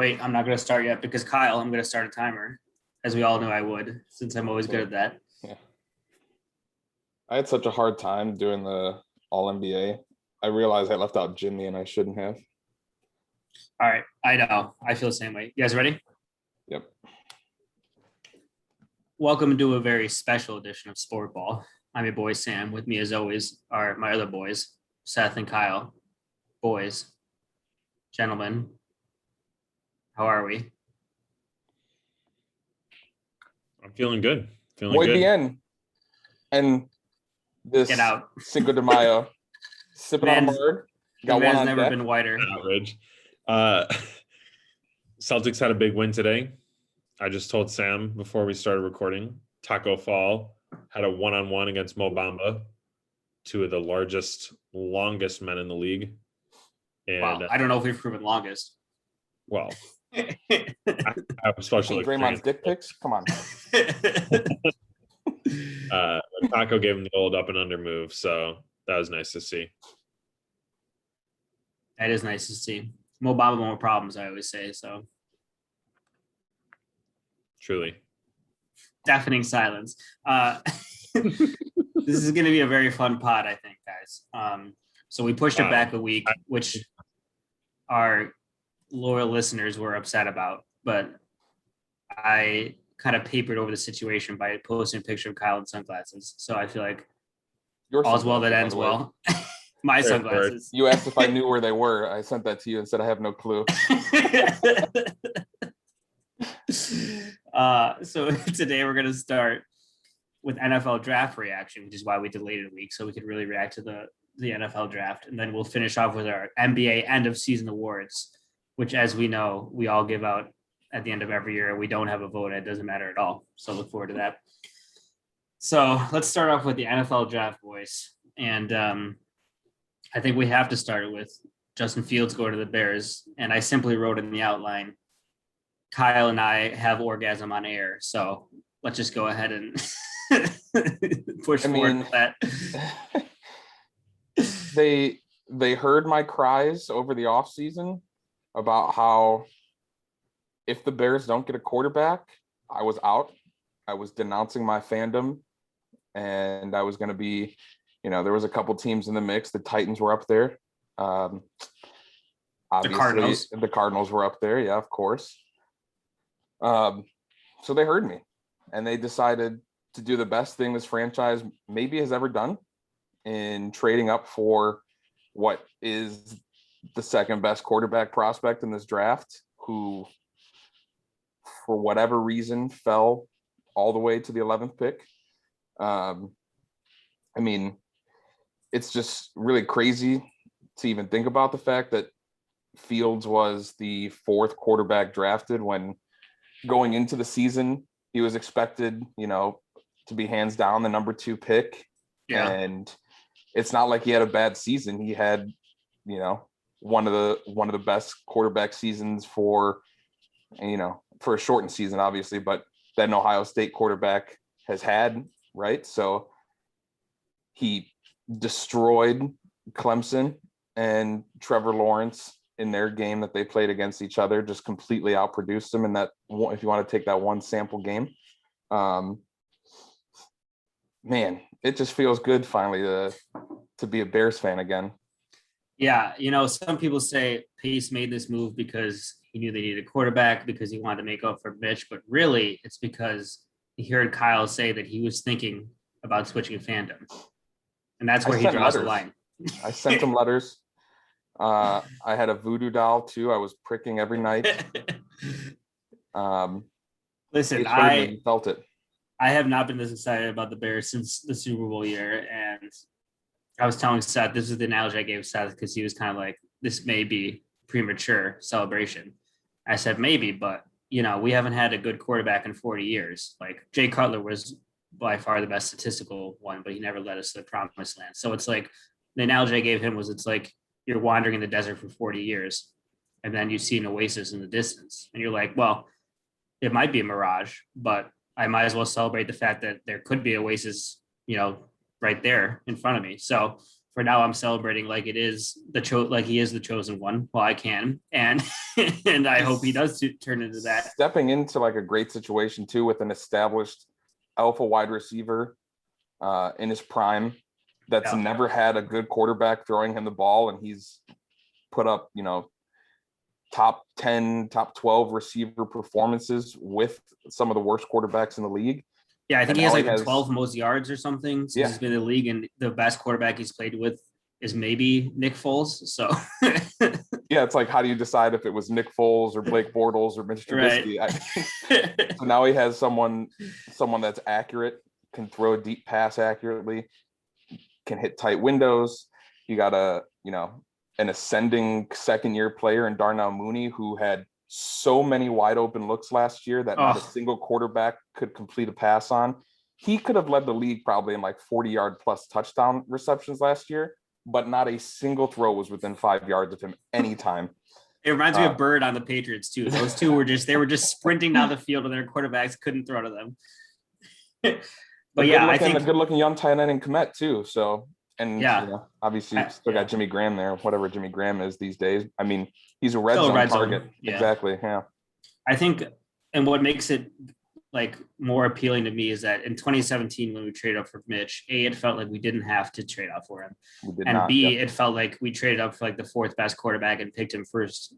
Wait, I'm not going to start yet because Kyle, I'm going to start a timer, as we all knew I would, since I'm always good at that. Yeah. I had such a hard time doing the All NBA. I realized I left out Jimmy and I shouldn't have. All right. I know. I feel the same way. You guys ready? Yep. Welcome to a very special edition of Sport Ball. I'm your boy, Sam. With me, as always, are my other boys, Seth and Kyle. Boys, gentlemen, how are we? I'm feeling good. Muy bien. And this Get out. Cinco de Mayo. Sipping on a bird. Got one on never deck. Been whiter. Average. Celtics had a big win today. I just told Sam before we started recording, Taco Fall had a one-on-one against Mo Bamba, two of the longest men in the league. And, wow, I don't know if we've proven longest. Well, I have a special Draymond's dick pics? Come on. Taco gave him the old up and under move, so that was nice to see. That is nice to see. Mo Bamba, more problems, I always say, so. Truly. Deafening silence. This is going to be a very fun pod, I think, guys. So we pushed it back a week, which our loyal listeners were upset about, but I kind of papered over the situation by posting a picture of Kyle in sunglasses. So I feel like all's well that ends well. My sunglasses. You asked if I knew where they were. I sent that to you and said I have no clue. So today we're going to start with NFL draft reaction, which is why we delayed it a week so we could really react to the NFL draft. And then we'll finish off with our NBA end of season awards, which, as we know, we all give out at the end of every year. We don't have a vote. It doesn't matter at all. So look forward to that. So let's start off with the NFL draft, boys. And I think we have to start with Justin Fields going to the Bears. And I simply wrote in the outline, Kyle and I have orgasm on air. So let's just go ahead and push forward with that. They heard my cries over the offseason about how if the Bears don't get a quarterback, I was out. I was denouncing my fandom, and I was going to be, there was a couple teams in the mix. The Titans were up there. Obviously, the Cardinals were up there. Yeah, of course. So they heard me, and they decided to do the best thing this franchise maybe has ever done in trading up for what is the second best quarterback prospect in this draft, who for whatever reason fell all the way to the 11th pick. It's just really crazy to even think about the fact that Fields was the fourth quarterback drafted when going into the season, he was expected, to be hands down the number 2 pick. Yeah. And it's not like he had a bad season. He had, one of the best quarterback seasons for a shortened season, obviously, but that an Ohio State quarterback has had, right? So he destroyed Clemson and Trevor Lawrence in their game that they played against each other, just completely outproduced them in that one, if you want to take that one sample game. Man, it just feels good finally to be a Bears fan again. Yeah, some people say Pace made this move because he knew they needed a quarterback, because he wanted to make up for Mitch, but really it's because he heard Kyle say that he was thinking about switching fandom. And that's where he draws the line. I sent him letters. I had a voodoo doll too. I was pricking every night. Listen, I felt it. I have not been this excited about the Bears since the Super Bowl year. And I was telling Seth, this is the analogy I gave Seth, because he was kind of like, this may be premature celebration. I said, maybe, but we haven't had a good quarterback in 40 years. Like, Jay Cutler was by far the best statistical one, but he never led us to the promised land. So it's like, the analogy I gave him was, it's like you're wandering in the desert for 40 years and then you see an oasis in the distance and you're like, well, it might be a mirage, but I might as well celebrate the fact that there could be oasis, right there in front of me. So for now, I'm celebrating like it is like he is the chosen one while I can, and and I hope he does turn into that. Stepping into like a great situation too with an established alpha wide receiver in his prime that's never had a good quarterback throwing him the ball, and he's put up, top 10, top 12 receiver performances with some of the worst quarterbacks in the league. Yeah, I think he has like the 12 most yards or something since he's been in the league, and the best quarterback he's played with is maybe Nick Foles. So yeah, it's like, how do you decide if it was Nick Foles or Blake Bortles or Mitch Trubisky? Right. So now he has someone that's accurate, can throw a deep pass accurately, can hit tight windows. You got an ascending second-year player in Darnell Mooney, who had so many wide open looks last year that not a single quarterback could complete a pass on. He could have led the league probably in like 40-yard plus touchdown receptions last year, but not a single throw was within 5 yards of him anytime. It reminds me of Bird on the Patriots too. Those two were just sprinting down the field and their quarterbacks couldn't throw to them. But yeah, I think a good-looking young tight end in Komet too. So, and obviously still got Jimmy Graham there, whatever Jimmy Graham is these days. I mean, he's a red zone target. Yeah. Exactly. Yeah. I think, and what makes it like more appealing to me is that in 2017, when we traded up for Mitch, A, it felt like we didn't have to trade up for him. And B, it felt like we traded up for like the fourth best quarterback and picked him first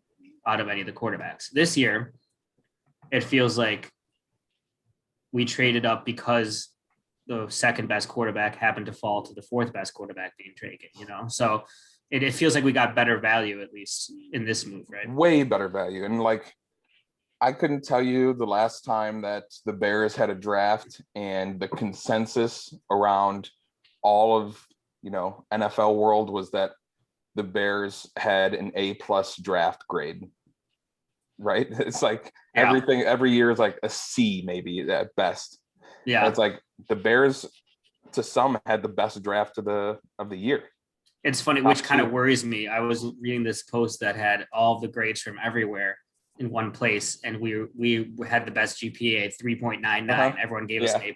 out of any of the quarterbacks. This year, it feels like we traded up because the second best quarterback happened to fall to the fourth best quarterback being taken, So it feels like we got better value, at least in this move, right? Way better value. And like, I couldn't tell you the last time that the Bears had a draft and the consensus around all of, NFL world was that the Bears had an A+ draft grade, right? It's like everything every year is like a C maybe at best. Yeah. It's like the Bears to some had the best draft of the year. It's funny, which kind of worries me. I was reading this post that had all the grades from everywhere in one place, and we had the best GPA, 3.99. Everyone gave us an A+.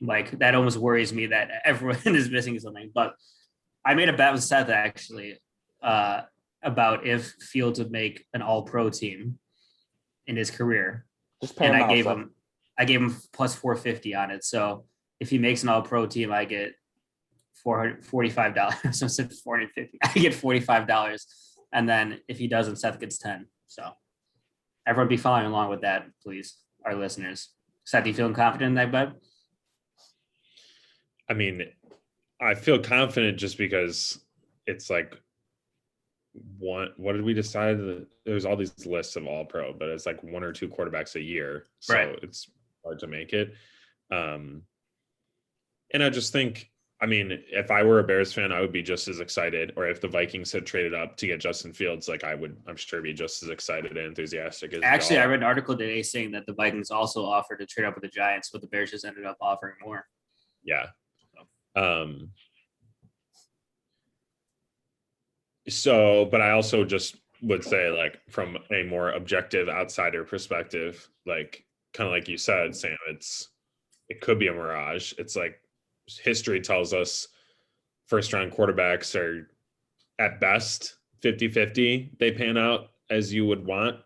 Like, that almost worries me that everyone is missing something. But I made a bet with Seth actually about if Fields would make an All-Pro team in his career, and I gave him plus 450 on it. So if he makes an All-Pro team, I get $45. So I said 450. I get $45, and then if he doesn't, Seth gets 10. So everyone be following along with that, please, our listeners. Seth, you feeling confident in that bet? I mean, I feel confident just because it's like what did we decide? There's all these lists of All-Pro, but it's like one or two quarterbacks a year, so it's hard to make it. And I just think, I mean, if I were a Bears fan, I would be just as excited. Or if the Vikings had traded up to get Justin Fields, like I'm sure be just as excited and enthusiastic. Actually, I read an article today saying that the Vikings also offered to trade up with the Giants, but the Bears just ended up offering more. Yeah. So, but I also just would say, like, from a more objective outsider perspective, like, kind of like you said, Sam, it could be a mirage. It's like history tells us first round quarterbacks are at best 50-50. They pan out as you would want,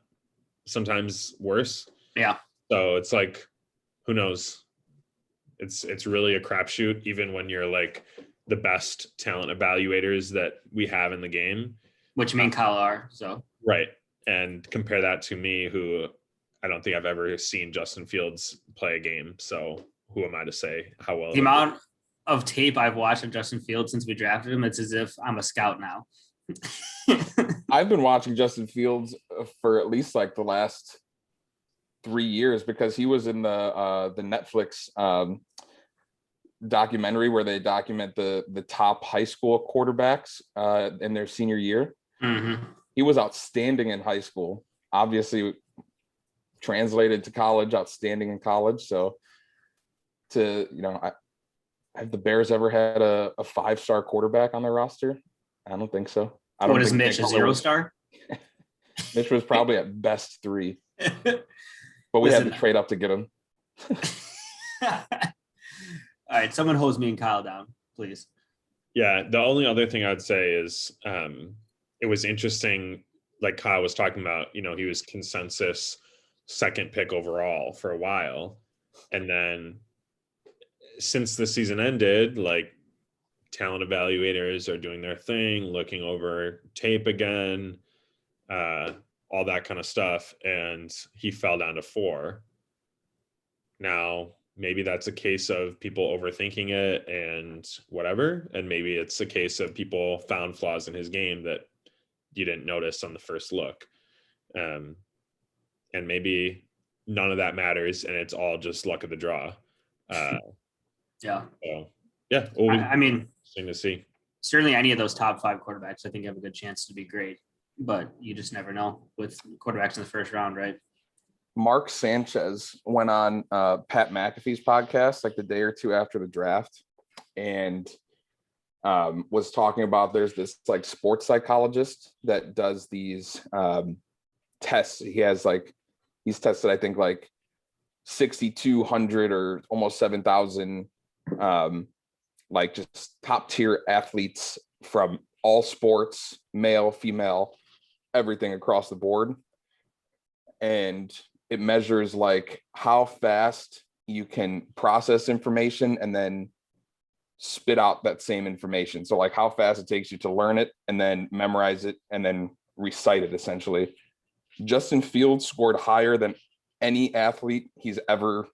sometimes worse. Yeah. So it's like, who knows? It's really a crapshoot, even when you're like the best talent evaluators that we have in the game. Which me and Kyle are, so. Right. And compare that to me, who I don't think I've ever seen Justin Fields play a game. So who am I to say how well? The amount of tape I've watched of Justin Fields since we drafted him, it's as if I'm a scout now. I've been watching Justin Fields for at least like the last 3 years because he was in the Netflix documentary where they document the top high school quarterbacks in their senior year. Mm-hmm. He was outstanding in high school, obviously translated to college, outstanding in college. So have the Bears ever had a 5-star quarterback on their roster? I don't think so. What is Mitch, a 0-star? Mitch was probably at best 3. But we had to trade up to get him. All right, someone hose me and Kyle down, please. Yeah, the only other thing I'd say is it was interesting, like Kyle was talking about, he was consensus second pick overall for a while. And then since the season ended, like talent evaluators are doing their thing, looking over tape again, all that kind of stuff. And he fell down to 4. Now, maybe that's a case of people overthinking it and whatever. And maybe it's a case of people found flaws in his game that you didn't notice on the first look. And maybe none of that matters and it's all just luck of the draw. Yeah. So, yeah. I mean, interesting to see. Certainly any of those top 5 quarterbacks, I think have a good chance to be great, but you just never know with quarterbacks in the first round, right? Mark Sanchez went on Pat McAfee's podcast like the day or two after the draft and was talking about there's this like sports psychologist that does these tests. He's tested, I think, like 6,200 or almost 7,000 like just top tier athletes from all sports, male, female, everything across the board. And it measures like how fast you can process information and then spit out that same information. So like how fast it takes you to learn it and then memorize it and then recite it essentially. Justin Fields scored higher than any athlete he's ever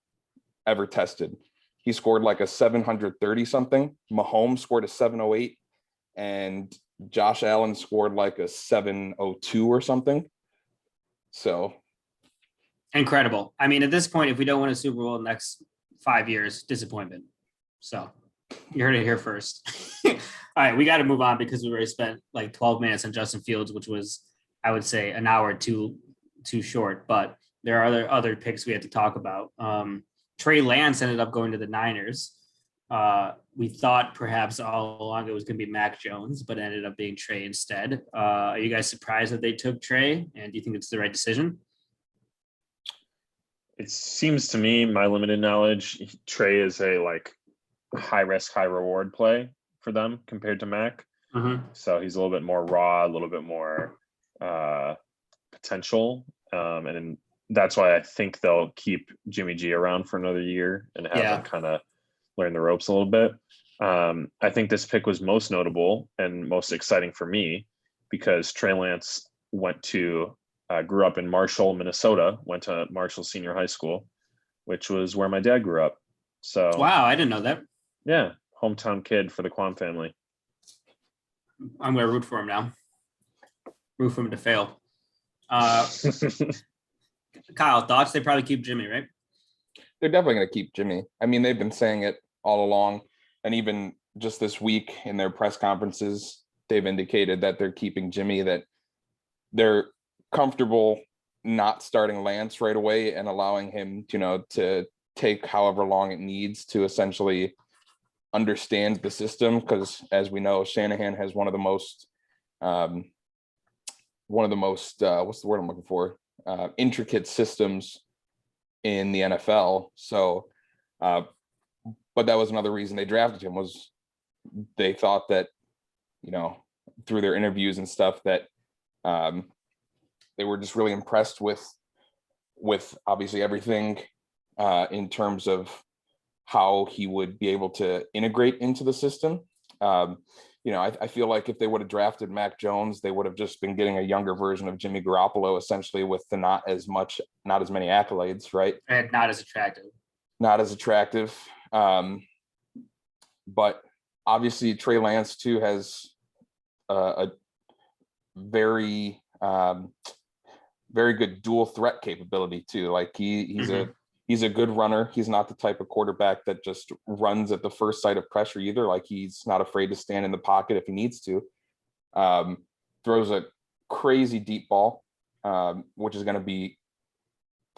tested. He scored like a 730 something. Mahomes scored a 708 and Josh Allen scored like a 702 or something. So incredible. I mean, at this point, if we don't win a Super Bowl in the next 5 years, disappointment. So you heard it here first. All right, we got to move on because we already spent like 12 minutes on Justin Fields, which was, I would say, an hour too short. But there are other picks we had to talk about. Trey Lance ended up going to the Niners. We thought perhaps all along it was going to be Mac Jones, but it ended up being Trey instead. Are you guys surprised that they took Trey? And do you think it's the right decision? It seems to me, my limited knowledge, Trey is a like high risk, high reward play for them compared to Mac. Mm-hmm. So he's a little bit more raw, a little bit more potential. And that's why I think they'll keep Jimmy G around for another year and have him kind of learn the ropes a little bit. I think this pick was most notable and most exciting for me because Trey Lance grew up in Marshall, Minnesota, went to Marshall Senior High School, which was where my dad grew up. So wow, I didn't know that. Yeah, hometown kid for the Kwan family. I'm going to root for him now. Root for him to fail. Kyle, thoughts? They probably keep Jimmy, right? They're definitely going to keep Jimmy. I mean, they've been saying it all along. And even just this week in their press conferences, they've indicated that they're keeping Jimmy, that they're comfortable not starting Lance right away and allowing him, to take however long it needs to essentially understand the system. Because as we know, Shanahan has one of the most what's the word I'm looking for? Intricate systems in the NFL. So, but that was another reason they drafted him, was they thought that, through their interviews and stuff, that they were just really impressed with obviously everything in terms of how he would be able to integrate into the system. I feel like if they would have drafted Mac Jones, they would have just been getting a younger version of Jimmy Garoppolo, essentially, with the not as many accolades, right? And not as attractive. Not as attractive. But obviously Trey Lance too has a very very good dual threat capability too. Like he's a good runner. He's not the type of quarterback that just runs at the first sight of pressure either. Like he's not afraid to stand in the pocket if he needs to. Throws a crazy deep ball, which is going to be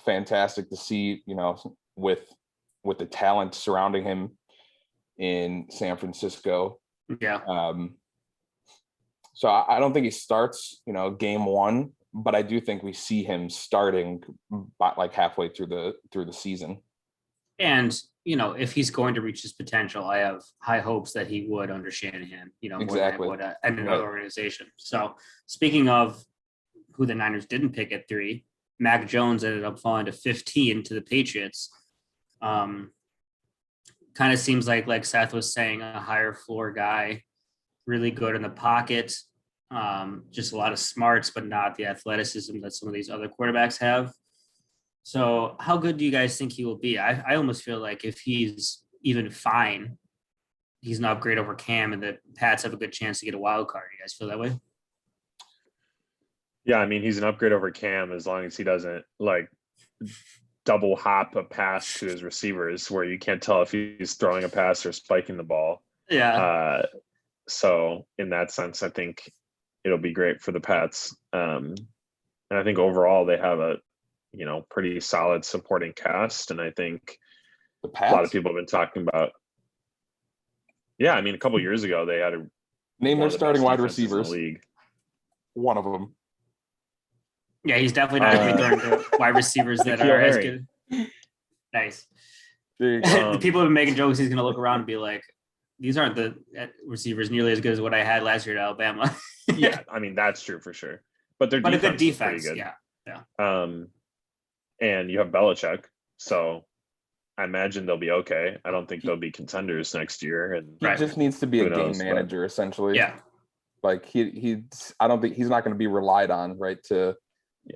fantastic to see, with the talent surrounding him in San Francisco. Yeah. So I don't think he starts, game one, but I do think we see him starting by like halfway through the season. And if he's going to reach his potential, I have high hopes that he would under Shanahan, more Exactly. than I would at another organization. So speaking of who the Niners didn't pick at 3, Mac Jones ended up falling to 15 to the Patriots. Kind of seems like Seth was saying, a higher floor guy, really good in the pocket, just a lot of smarts, but not the athleticism that some of these other quarterbacks have. So how good do you guys think he will be? I almost feel like if he's even fine, he's an upgrade over Cam, and the Pats have a good chance to get a wild card. You guys feel that way? Yeah, I mean, he's an upgrade over Cam as long as he doesn't like double hop a pass to his receivers where you can't tell if he's throwing a pass or spiking the ball. Yeah. So in that sense, I think it'll be great for the Pats. And I think overall they have a, pretty solid supporting cast. And I think The a Pats. lot of people have been talking about, I mean, a couple years ago, they had Name their the starting best wide defenses in the receivers. league. One of them. Yeah, he's definitely not going to be throwing to wide receivers that N'Keal are as Harry. good. Nice. There you go. The people have been making jokes. He's going to look around and be like, these aren't the receivers nearly as good as what I had last year at Alabama. Yeah, I mean, that's true for sure. But their But a defense good is pretty defense. good. Yeah. And you have Belichick, so I imagine they'll be okay. I don't think they'll be contenders next year. And He just needs to be Who a game knows, but- manager, essentially. Yeah. Like I don't think he's not going to be relied on, right? To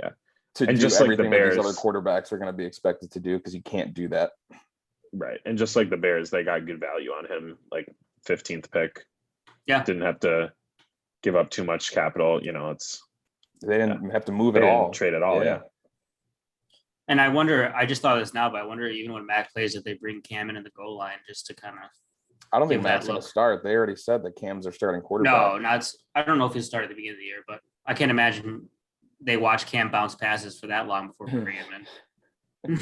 And do just like the everything that these Bears- other quarterbacks are going to be expected to do, because he can't do that. right, and just like the Bears, they got good value on him, like 15th pick. Yeah. Didn't have to give up too much capital. It's They didn't have to move they at didn't all. trade at all. Yeah. And I wonder, I just thought of this now, but I wonder even when Mac plays, if they bring Cam in the goal line just to kind of. I don't think Give that Mac's going look. to start. They already said that Cam's their starting quarterback. No, I don't know if he'll start at the beginning of the year, but I can't imagine they watch Cam bounce passes for that long before bringing him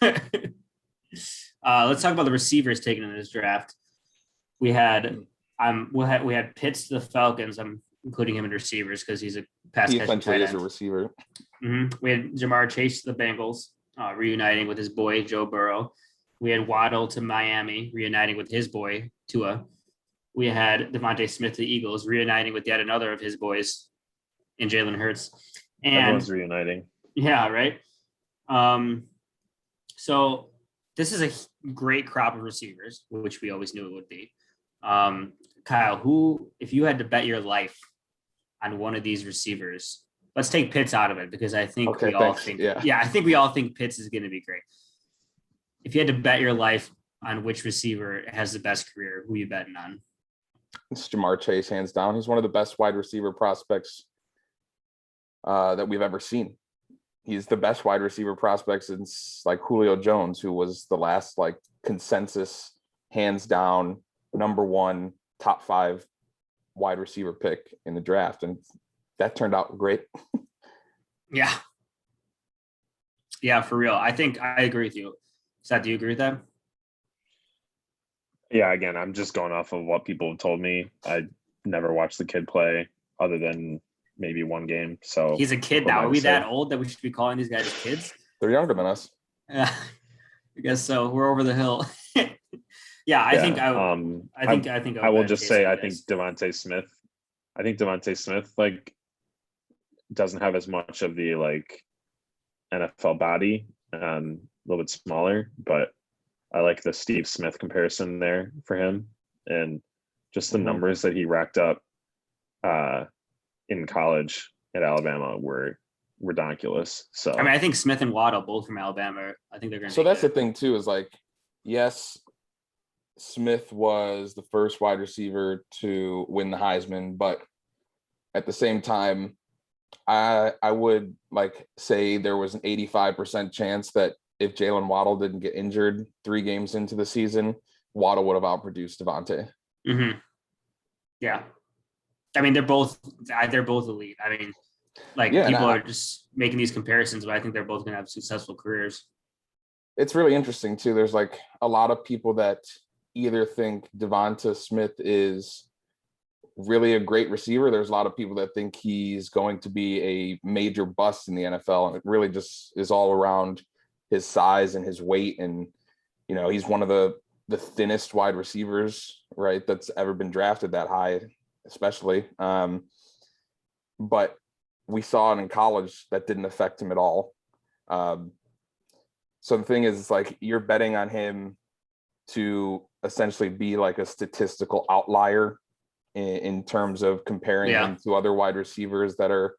in. Let's talk about the receivers taken in this draft. We had Pitts to the Falcons. I'm including him in receivers because he's a pass He catching essentially tight is a end. receiver. We had Jamar Chase to the Bengals, reuniting with his boy Joe Burrow. We had Waddle to Miami, reuniting with his boy Tua. We had Devontae Smith to the Eagles, reuniting with yet another of his boys in Jalen Hurts. And Everyone's reuniting. yeah, right. So this is a great crop of receivers, which we always knew it would be. Kyle, if you had to bet your life on one of these receivers, let's take Pitts out of it because I think Okay, we all thanks. think, Yeah. I think we all think Pitts is going to be great. If you had to bet your life on which receiver has the best career, who are you betting on? It's Jamar Chase, hands down. He's one of the best wide receiver prospects that we've ever seen. He's the best wide receiver prospect since like Julio Jones, who was the last like consensus, hands down, number 1, top 5 wide receiver pick in the draft. And that turned out great. Yeah. Yeah, for real. I think I agree with you. Seth, do you agree with that? Yeah, again, I'm just going off of what people have told me. I never watched the kid play other than maybe one game. So He's a kid what now. might Are we I say? that old that we should be calling these guys kids? They're younger than us. Yeah, I guess so. We're over the hill. Yeah, I think I will just say I think Devontae Smith like doesn't have as much of the like NFL body, a little bit smaller, but I like the Steve Smith comparison there for him, and just the Mhm. numbers that he racked up in college at Alabama were ridiculous. So I mean, I think Smith and Waddle, both from Alabama, I think they're going to. So that's the thing too, is like, yes, Smith was the first wide receiver to win the Heisman, but at the same time, I would like say there was an 85% chance that if Jalen Waddle didn't get injured 3 games into the season, Waddle would have outproduced Devontae. Mm-hmm. Yeah, I mean they're both elite. I mean, like Yeah, people and are just making these comparisons, but I think they're both going to have successful careers. It's really interesting too. There's like a lot of people that either think Devonta Smith is really a great receiver. There's a lot of people that think he's going to be a major bust in the NFL. And it really just is all around his size and his weight and, he's one of the thinnest wide receivers, right, that's ever been drafted that high, especially. But we saw it in college that didn't affect him at all. So the thing is, it's like you're betting on him to essentially be like a statistical outlier in terms of comparing him to other wide receivers that are,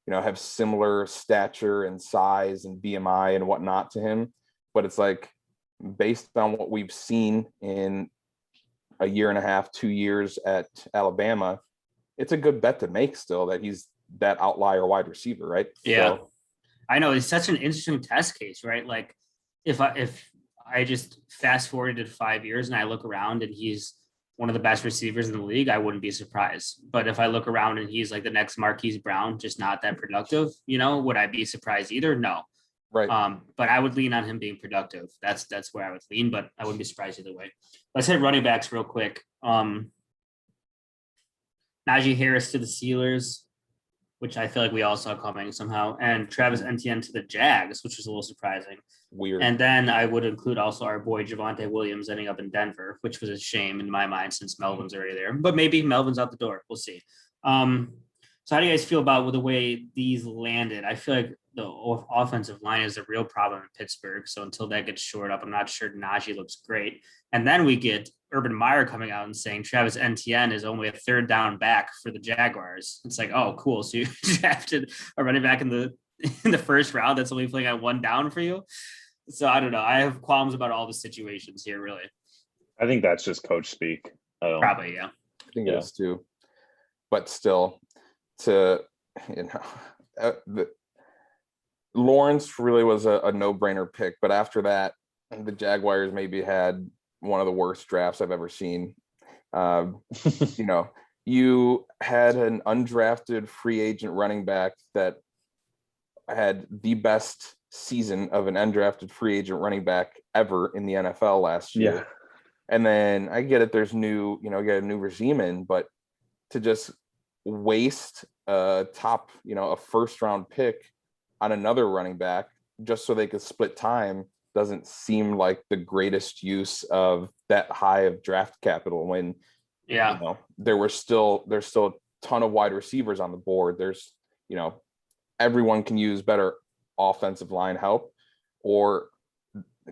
have similar stature and size and BMI and whatnot to him. But it's like, based on what we've seen in a year and a half, 2 years at Alabama, it's a good bet to make still that he's that outlier wide receiver, right? Yeah. So, I know it's such an interesting test case, right? Like if I just fast forwarded 5 years and I look around and he's one of the best receivers in the league, I wouldn't be surprised. But if I look around and he's like the next Marquise Brown, just not that productive, would I be surprised either? No. right. But I would lean on him being productive. That's where I would lean, but I wouldn't be surprised either way. Let's hit running backs real quick. Najee Harris to the Steelers, which I feel like we all saw coming somehow, and Travis Etienne to the Jags, which was a little surprising. Weird. And then I would include also our boy Javonte Williams ending up in Denver, which was a shame in my mind since Melvin's already there. But maybe Melvin's out the door. We'll see. So how do you guys feel about the way these landed? I feel like the offensive line is a real problem in Pittsburgh. So until that gets shored up, I'm not sure Najee looks great. And then we get Urban Meyer coming out and saying Travis Etienne is only a third down back for the Jaguars. It's like, oh, cool. So you drafted a running back in the first round that's only playing at one down for you. So I don't know. I have qualms about all the situations here, really. I think that's just coach speak. Probably, yeah. I think it is too. But still, to Lawrence really was a no-brainer pick. But after that, the Jaguars maybe had one of the worst drafts I've ever seen. You had an undrafted free agent running back that had the best season of an undrafted free agent running back ever in the NFL last year. Yeah. And then I get it, there's you get a new regime in, but to just waste a first round pick on another running back just so they could split time doesn't seem like the greatest use of that high of draft capital when there's still a ton of wide receivers on the board. There's everyone can use better offensive line help, or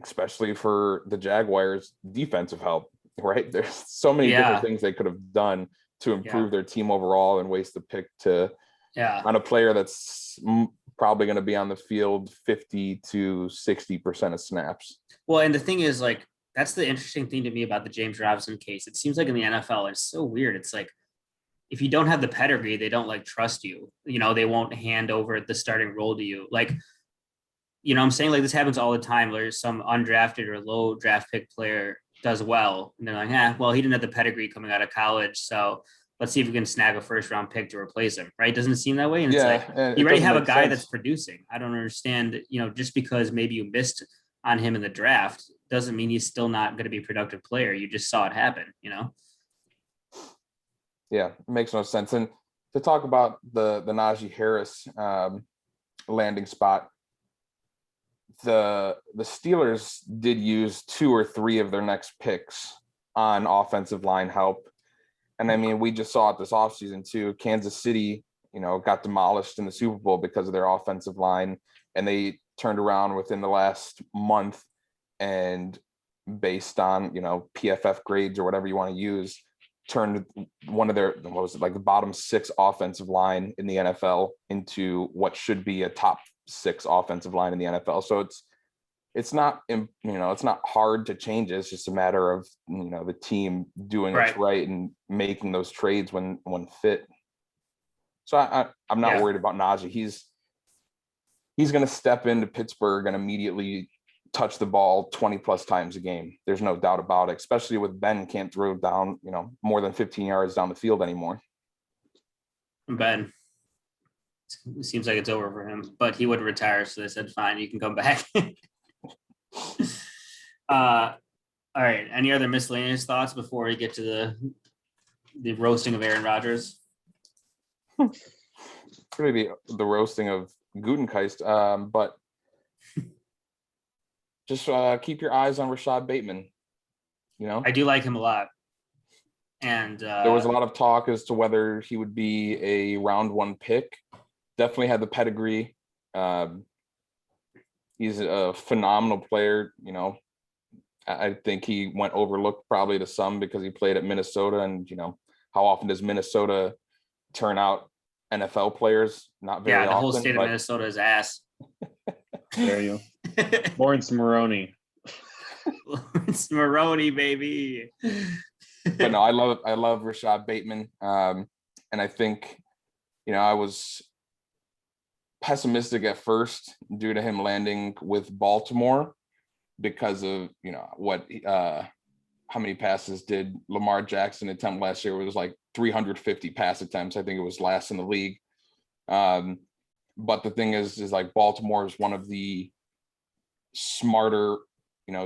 especially for the Jaguars, defensive help, right? There's so many different things they could have done to improve their team overall and waste the pick on a player that's probably going to be on the field 50 to 60% of snaps. Well, and the thing is, like, that's the interesting thing to me about the James Robinson case. It seems like in the NFL, it's so weird. It's like, if you don't have the pedigree, they don't trust you. They won't hand over the starting role to you. Like, I'm saying, like, this happens all the time. There's some undrafted or low draft pick player does well, and they're like, well, he didn't have the pedigree coming out of college, so let's see if we can snag a first round pick to replace him. Right? Doesn't it seem that way? And it's like, you already have a guy that's producing. I don't understand. Just because maybe you missed on him in the draft doesn't mean he's still not going to be a productive player. You just saw it happen. Yeah, it makes no sense. And to talk about the Najee Harris landing spot, the Steelers did use 2 or 3 of their next picks on offensive line help. And I mean, we just saw it this offseason too. Kansas City, got demolished in the Super Bowl because of their offensive line, and they turned around within the last month and based on, PFF grades or whatever you want to use, turned one of their, the bottom 6 offensive line in the NFL into what should be a top 6 offensive line in the NFL. So it's not, it's not hard to change it. It's just a matter of, the team doing what's right and making those trades when fit. So I'm not worried about Najee. He's going to step into Pittsburgh and immediately touch the ball 20 plus times a game. There's no doubt about it, especially with Ben can't throw down, more than 15 yards down the field anymore. Ben, it seems like it's over for him, but he would retire. So they said, fine, you can come back. All right. Any other miscellaneous thoughts before we get to the roasting of Aaron Rodgers? Maybe the roasting of Gutenkist, but just keep your eyes on Rashad Bateman. I do like him a lot. And there was a lot of talk as to whether he would be a round 1 pick. Definitely had the pedigree. He's a phenomenal player. I think he went overlooked probably to some because he played at Minnesota, and how often does Minnesota turn out NFL players? Not very often. The whole state of Minnesota is ass. There you go. Lawrence Maroney. Lawrence Maroney, baby. But no, I love Rashad Bateman. And I think, I was pessimistic at first due to him landing with Baltimore because of, how many passes did Lamar Jackson attempt last year? It was like 350 pass attempts. I think it was last in the league. But the thing is like Baltimore is one of the smarter,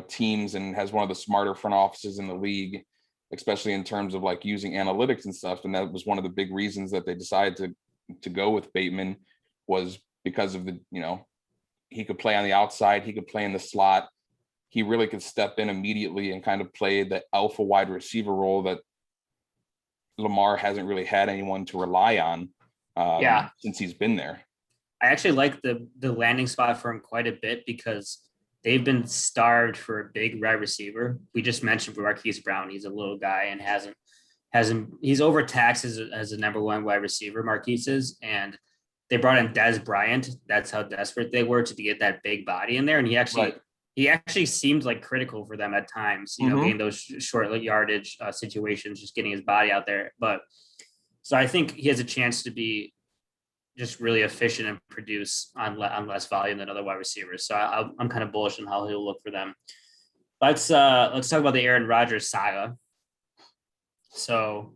teams and has one of the smarter front offices in the league, especially in terms of like using analytics and stuff. And that was one of the big reasons that they decided to go with Bateman, was because of the, he could play on the outside, he could play in the slot. He really could step in immediately and kind of play the alpha wide receiver role that Lamar hasn't really had anyone to rely on since he's been there. I actually like the landing spot for him quite a bit because they've been starved for a big wide receiver. We just mentioned Marquise Brown. He's a little guy and he's overtaxed as a number 1 wide receiver, Marquise is, and they brought in Dez Bryant. That's how desperate they were to get that big body in there. And he actually seemed like critical for them at times, getting those short yardage situations, just getting his body out there. But so I think he has a chance to be just really efficient and produce on less volume than other wide receivers. So I'm kind of bullish on how he'll look for them. Let's talk about the Aaron Rodgers saga. So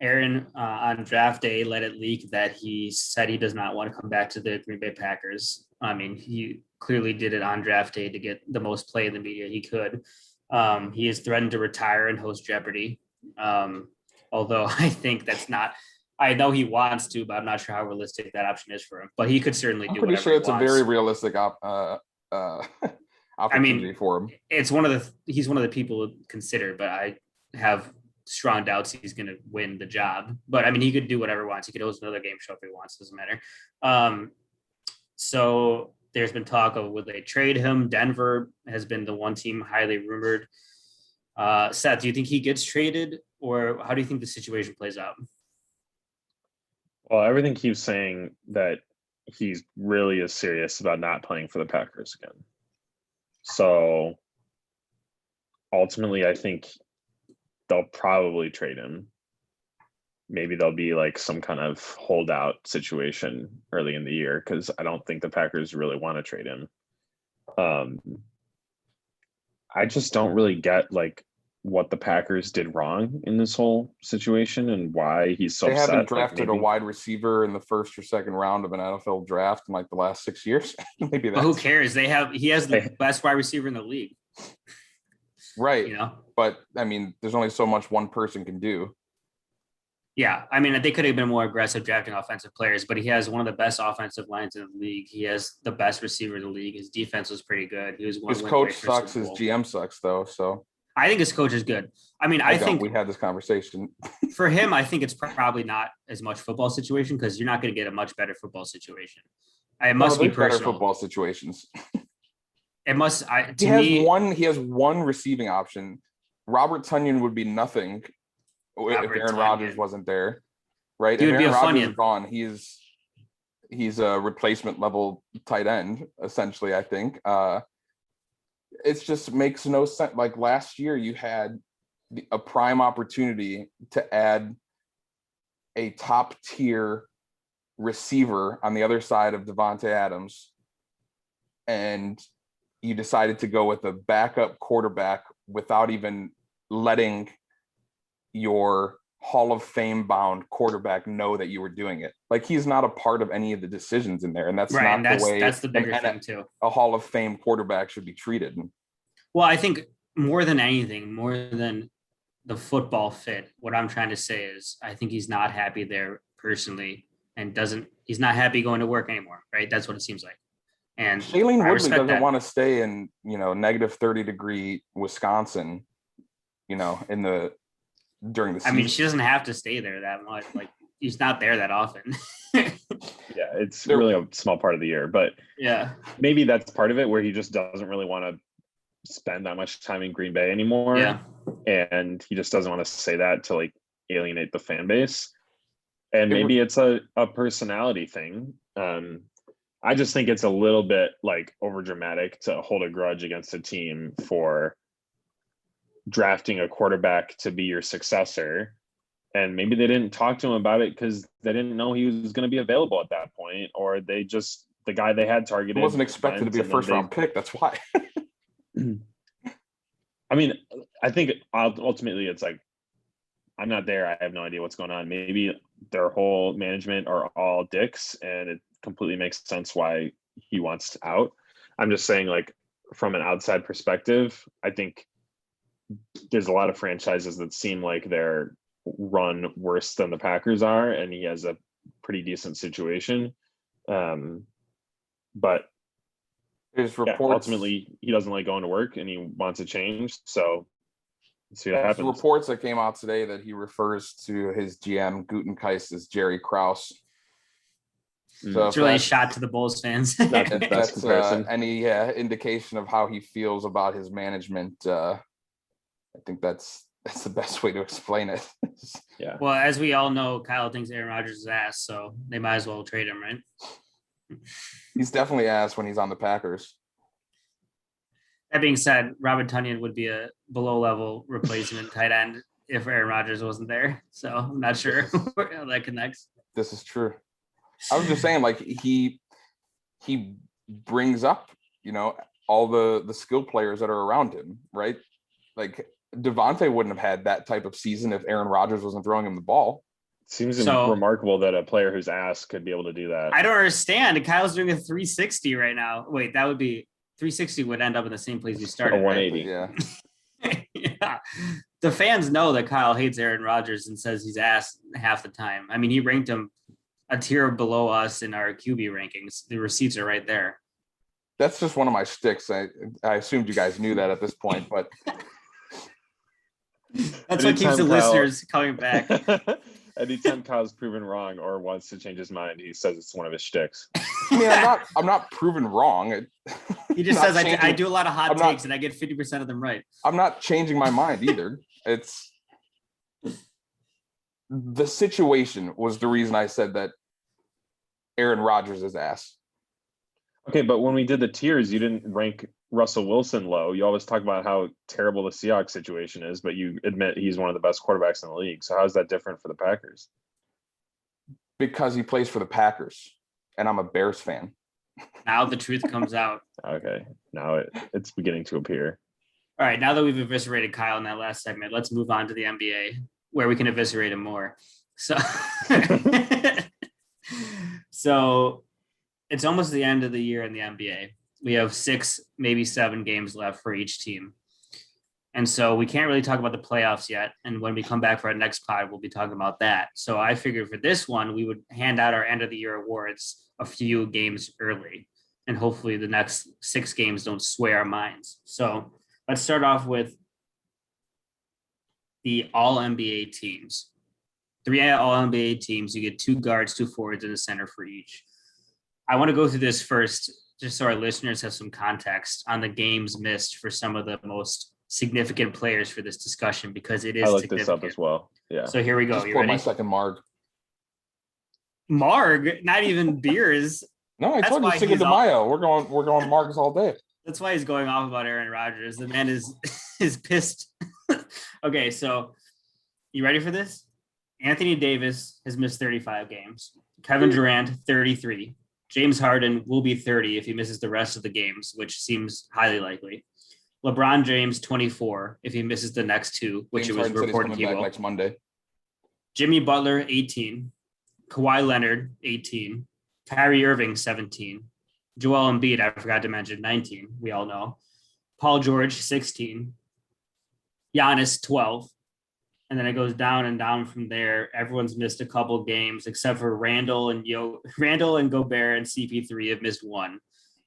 Aaron on draft day let it leak that he said he does not want to come back to the Green Bay Packers. I mean, he clearly did it on draft day to get the most play in the media he could. He has threatened to retire and host Jeopardy. Although I think that's not, I know he wants to, but I'm not sure how realistic that option is for him. But he could certainly do whatever he wants. I'm pretty sure it's a very realistic opportunity for him. He's one of the people considered, but I have strong doubts he's going to win the job. But I mean, he could do whatever he wants. He could host another game show if he wants. Doesn't matter. So there's been talk of would they trade him? Denver has been the one team highly rumored. Seth, do you think he gets traded, or how do you think the situation plays out? Well, everything keeps saying that he really is serious about not playing for the Packers again. So ultimately, I think they'll probably trade him. Maybe there'll be like some kind of holdout situation early in the year because I don't think the Packers really want to trade him. I just don't really get like what the Packers did wrong in this whole situation and why he's so upset. They haven't drafted a wide receiver in the first or second round of an NFL draft in like the last 6 years. Maybe that's... Who cares? He has the best wide receiver in the league. Right. But I mean, there's only so much one person can do. Yeah. I mean, they could have been more aggressive drafting offensive players, but he has one of the best offensive lines in the league. He has the best receiver in the league. His defense was pretty good. His coach sucks. His GM sucks though. So I think his coach is good. I mean, I think we had this conversation. For him, I think it's probably not as much football situation because you're not going to get a much better football situation. It must be personal. Better football situations. It must. He has one receiving option. Robert Tonyan would be nothing if Aaron Rodgers wasn't there, right? He if would Aaron be a Rodgers is gone, he's a replacement level tight end essentially. I think. It just makes no sense. Like last year, you had a prime opportunity to add a top tier receiver on the other side of Devontae Adams, and you decided to go with a backup quarterback without even letting your Hall of Fame bound quarterback know that you were doing it. Like he's not a part of any of the decisions in there, and that's right, not the way. That's the bigger thing too. A Hall of Fame quarterback should be treated. Well, I think more than anything, more than the football fit, what I'm trying to say is I think he's not happy there personally and he's not happy going to work anymore, right? That's what it seems like. And Shailene I Woodley respect doesn't that. want to stay in, negative 30-degree Wisconsin, during the I season. mean, she doesn't have to stay there that much. Like, he's not there that often. Yeah, it's There- really a small part of the year, but Yeah. maybe that's part of it where he just doesn't really want to spend that much time in Green Bay anymore. Yeah. And he just doesn't want to say that to like alienate the fan base. And It maybe would- it's a personality thing. I just think it's a little bit like over dramatic to hold a grudge against a team for drafting a quarterback to be your successor. And maybe they didn't talk to him about it because they didn't know he was going to be available at that point, or they just, the guy they had targeted It wasn't expected to be a went, and then first-round pick. That's why. I mean, I think ultimately it's like, I'm not there. I have no idea what's going on. Maybe their whole management are all dicks, and it completely makes sense why he wants out. I'm just saying, like, from an outside perspective, I think there's a lot of franchises that seem like they're run worse than the Packers are, and he has a pretty decent situation. But There's yeah, reports. ultimately, he doesn't like going to work, and he wants to change. So let's see what There's happens. reports that came out today that he refers to his GM Gutenkais as Jerry Krause. So It's really a shot to the Bulls fans. Not the best that's comparison. any indication of how he feels about his management. I think that's the best way to explain it. Yeah. Well, as we all know, Kyle thinks Aaron Rodgers is ass, so they might as well trade him, right? He's definitely ass when he's on the Packers. That being said, Robert Tunyon would be a below level replacement tight end if Aaron Rodgers wasn't there. So I'm not sure how that connects. This is true. I was just saying, like, he brings up, all the skill players that are around him, right? Like Devontae wouldn't have had that type of season if Aaron Rodgers wasn't throwing him the ball. Seems So- remarkable that a player who's ass could be able to do that. I don't understand. Kyle's doing a 360 right now. Wait, that would be 360 would end up in the same place he A started. right? 180. Yeah. Yeah. The fans know that Kyle hates Aaron Rodgers and says he's ass half the time. I mean, he ranked him a tier below us in our QB rankings. The receipts are right there. That's just one of my sticks. I assumed you guys knew that at this point, but That's what keeps the Anytime Kyle- listeners coming back. Anytime Kyle's proven wrong or wants to change his mind, he says it's one of his shticks. I mean, I'm not proven wrong. He just Not says I changing- do a lot of hot I'm not- takes and I get 50% of them right. I'm not changing my mind either. It's the situation was the reason I said that Aaron Rodgers is ass. Okay, but when we did the tiers, you didn't rank Russell Wilson low. You always talk about how terrible the Seahawks situation is, but you admit he's one of the best quarterbacks in the league. So how is that different for the Packers? Because he plays for the Packers, and I'm a Bears fan. Now the truth comes out. Okay, now it's beginning to appear. All right, now that we've eviscerated Kyle in that last segment, let's move on to the NBA where we can eviscerate him more. So, so it's almost the end of the year in the NBA. We have 6, maybe 7 games left for each team. And so we can't really talk about the playoffs yet. And when we come back for our next pod, we'll be talking about that. So I figured for this one, we would hand out our end of the year awards a few games early. And hopefully the next 6 games don't sway our minds. So let's start off with the all NBA teams. 3 all NBA teams, you get 2 guards, 2 forwards, and a center for each. I want to go through this first, just so our listeners have some context on the games missed for some of the most significant players for this discussion, because it is I looked this significant. up as well. Yeah. So here we go. Just You pour my ready? second Marg. Marg, not even beers. No, I That's told you why Cinco he's de Mayo. We're going Margs all day. That's why he's going off about Aaron Rodgers. The man is pissed. Okay, so you ready for this? Anthony Davis has missed 35 games. Kevin Durant, 33. James Harden will be 30 if he misses the rest of the games, which seems highly likely. LeBron James, 24, if he misses the next 2, which James it was Harden said he's reported coming he back will. next Monday. Jimmy Butler, 18. Kawhi Leonard, 18. Kyrie Irving, 17. Joel Embiid, I forgot to mention, 19. We all know. Paul George, 16. Giannis, 12. And then it goes down and down from there. Everyone's missed a couple games except for Randall and Gobert and CP3 have missed 1.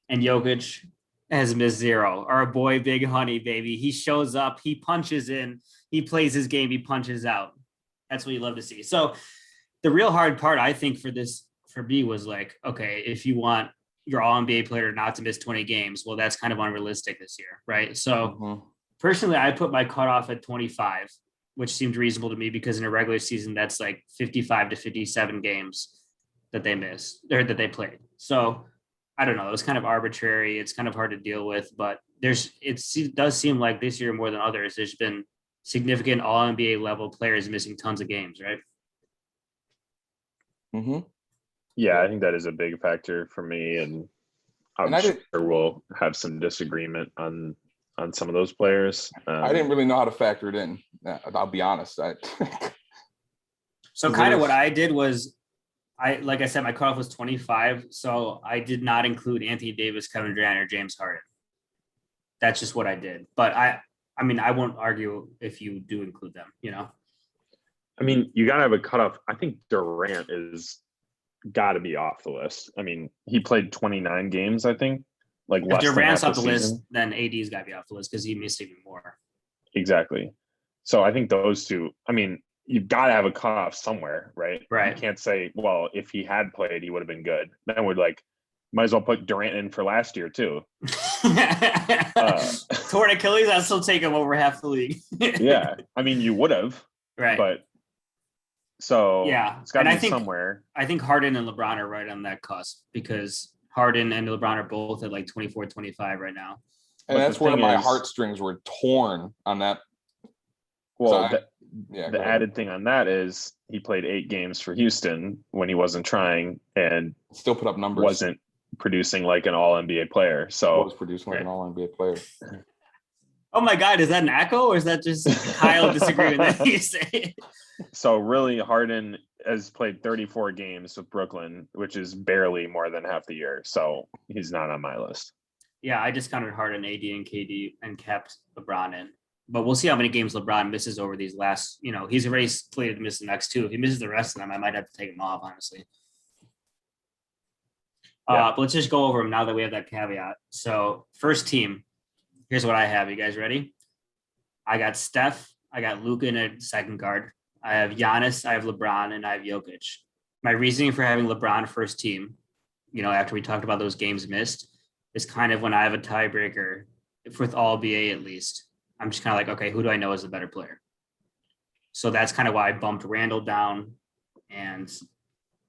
and Jokic has missed 0. Our boy Big Honey, baby. He shows up, he punches in, he plays his game, he punches out. That's what you love to see. So the real hard part, I think, for me was like, okay, if you want your all NBA player not to miss 20 games, well, that's kind of unrealistic this year, right? So personally, I put my cutoff at 25, which seemed reasonable to me because in a regular season, that's like 55 to 57 games that they missed or that they played. So I don't know. It was kind of arbitrary. It's kind of hard to deal with, but it does seem like this year more than others, there's been significant all NBA level players missing tons of games, right? Yeah, I think that is a big factor for me, and I'm sure we'll have some disagreement on some of those players. I didn't really know how to factor it in. I'll be honest. So kind of what I did was, like I said, my cutoff was 25. So I did not include Anthony Davis, Kevin Durant, or James Harden. That's just what I did. But I mean, I won't argue if you do include them, you know? I mean, you got to have a cutoff. I think Durant is got to be off the list. I mean, he played 29 games, I think. Like if less Durant's than off the season. list, then AD's got to be off the list because he missed even more. Exactly. So I think those two, I mean, you've got to have a cutoff somewhere, right? Right. You can't say, well, if he had played, he would have been good. Then we're like, might as well put Durant in for last year too. Torn Achilles, I'll still take him over half the league. Yeah. I mean, you would have. Right. But so yeah, it's got to be somewhere. I think Harden and LeBron are right on that cusp because Harden and LeBron are both at like 24, 25 right now. And that's where my heartstrings were torn on that. Well, the added thing on that is he played 8 games for Houston when he wasn't trying and still put up numbers. Wasn't producing like an all NBA player. So was producing like an all NBA player. Oh my God, is that an echo or is that just Kyle disagreeing with that you say? So really Harden has played 34 games with Brooklyn, which is barely more than half the year. So he's not on my list. Yeah, I discounted Harden, AD, and KD and kept LeBron in. But we'll see how many games LeBron misses over these last, he's already slated to miss the next 2. If he misses the rest of them, I might have to take him off, honestly. Yeah. But let's just go over them now that we have that caveat. So first team, here's what I have. You guys ready? I got Steph. I got Luka in a second guard. I have Giannis. I have LeBron, and I have Jokic. My reasoning for having LeBron first team, after we talked about those games missed, is kind of when I have a tiebreaker with all BA at least. I'm just kind of like, okay, who do I know is a better player? So that's kind of why I bumped Randall down and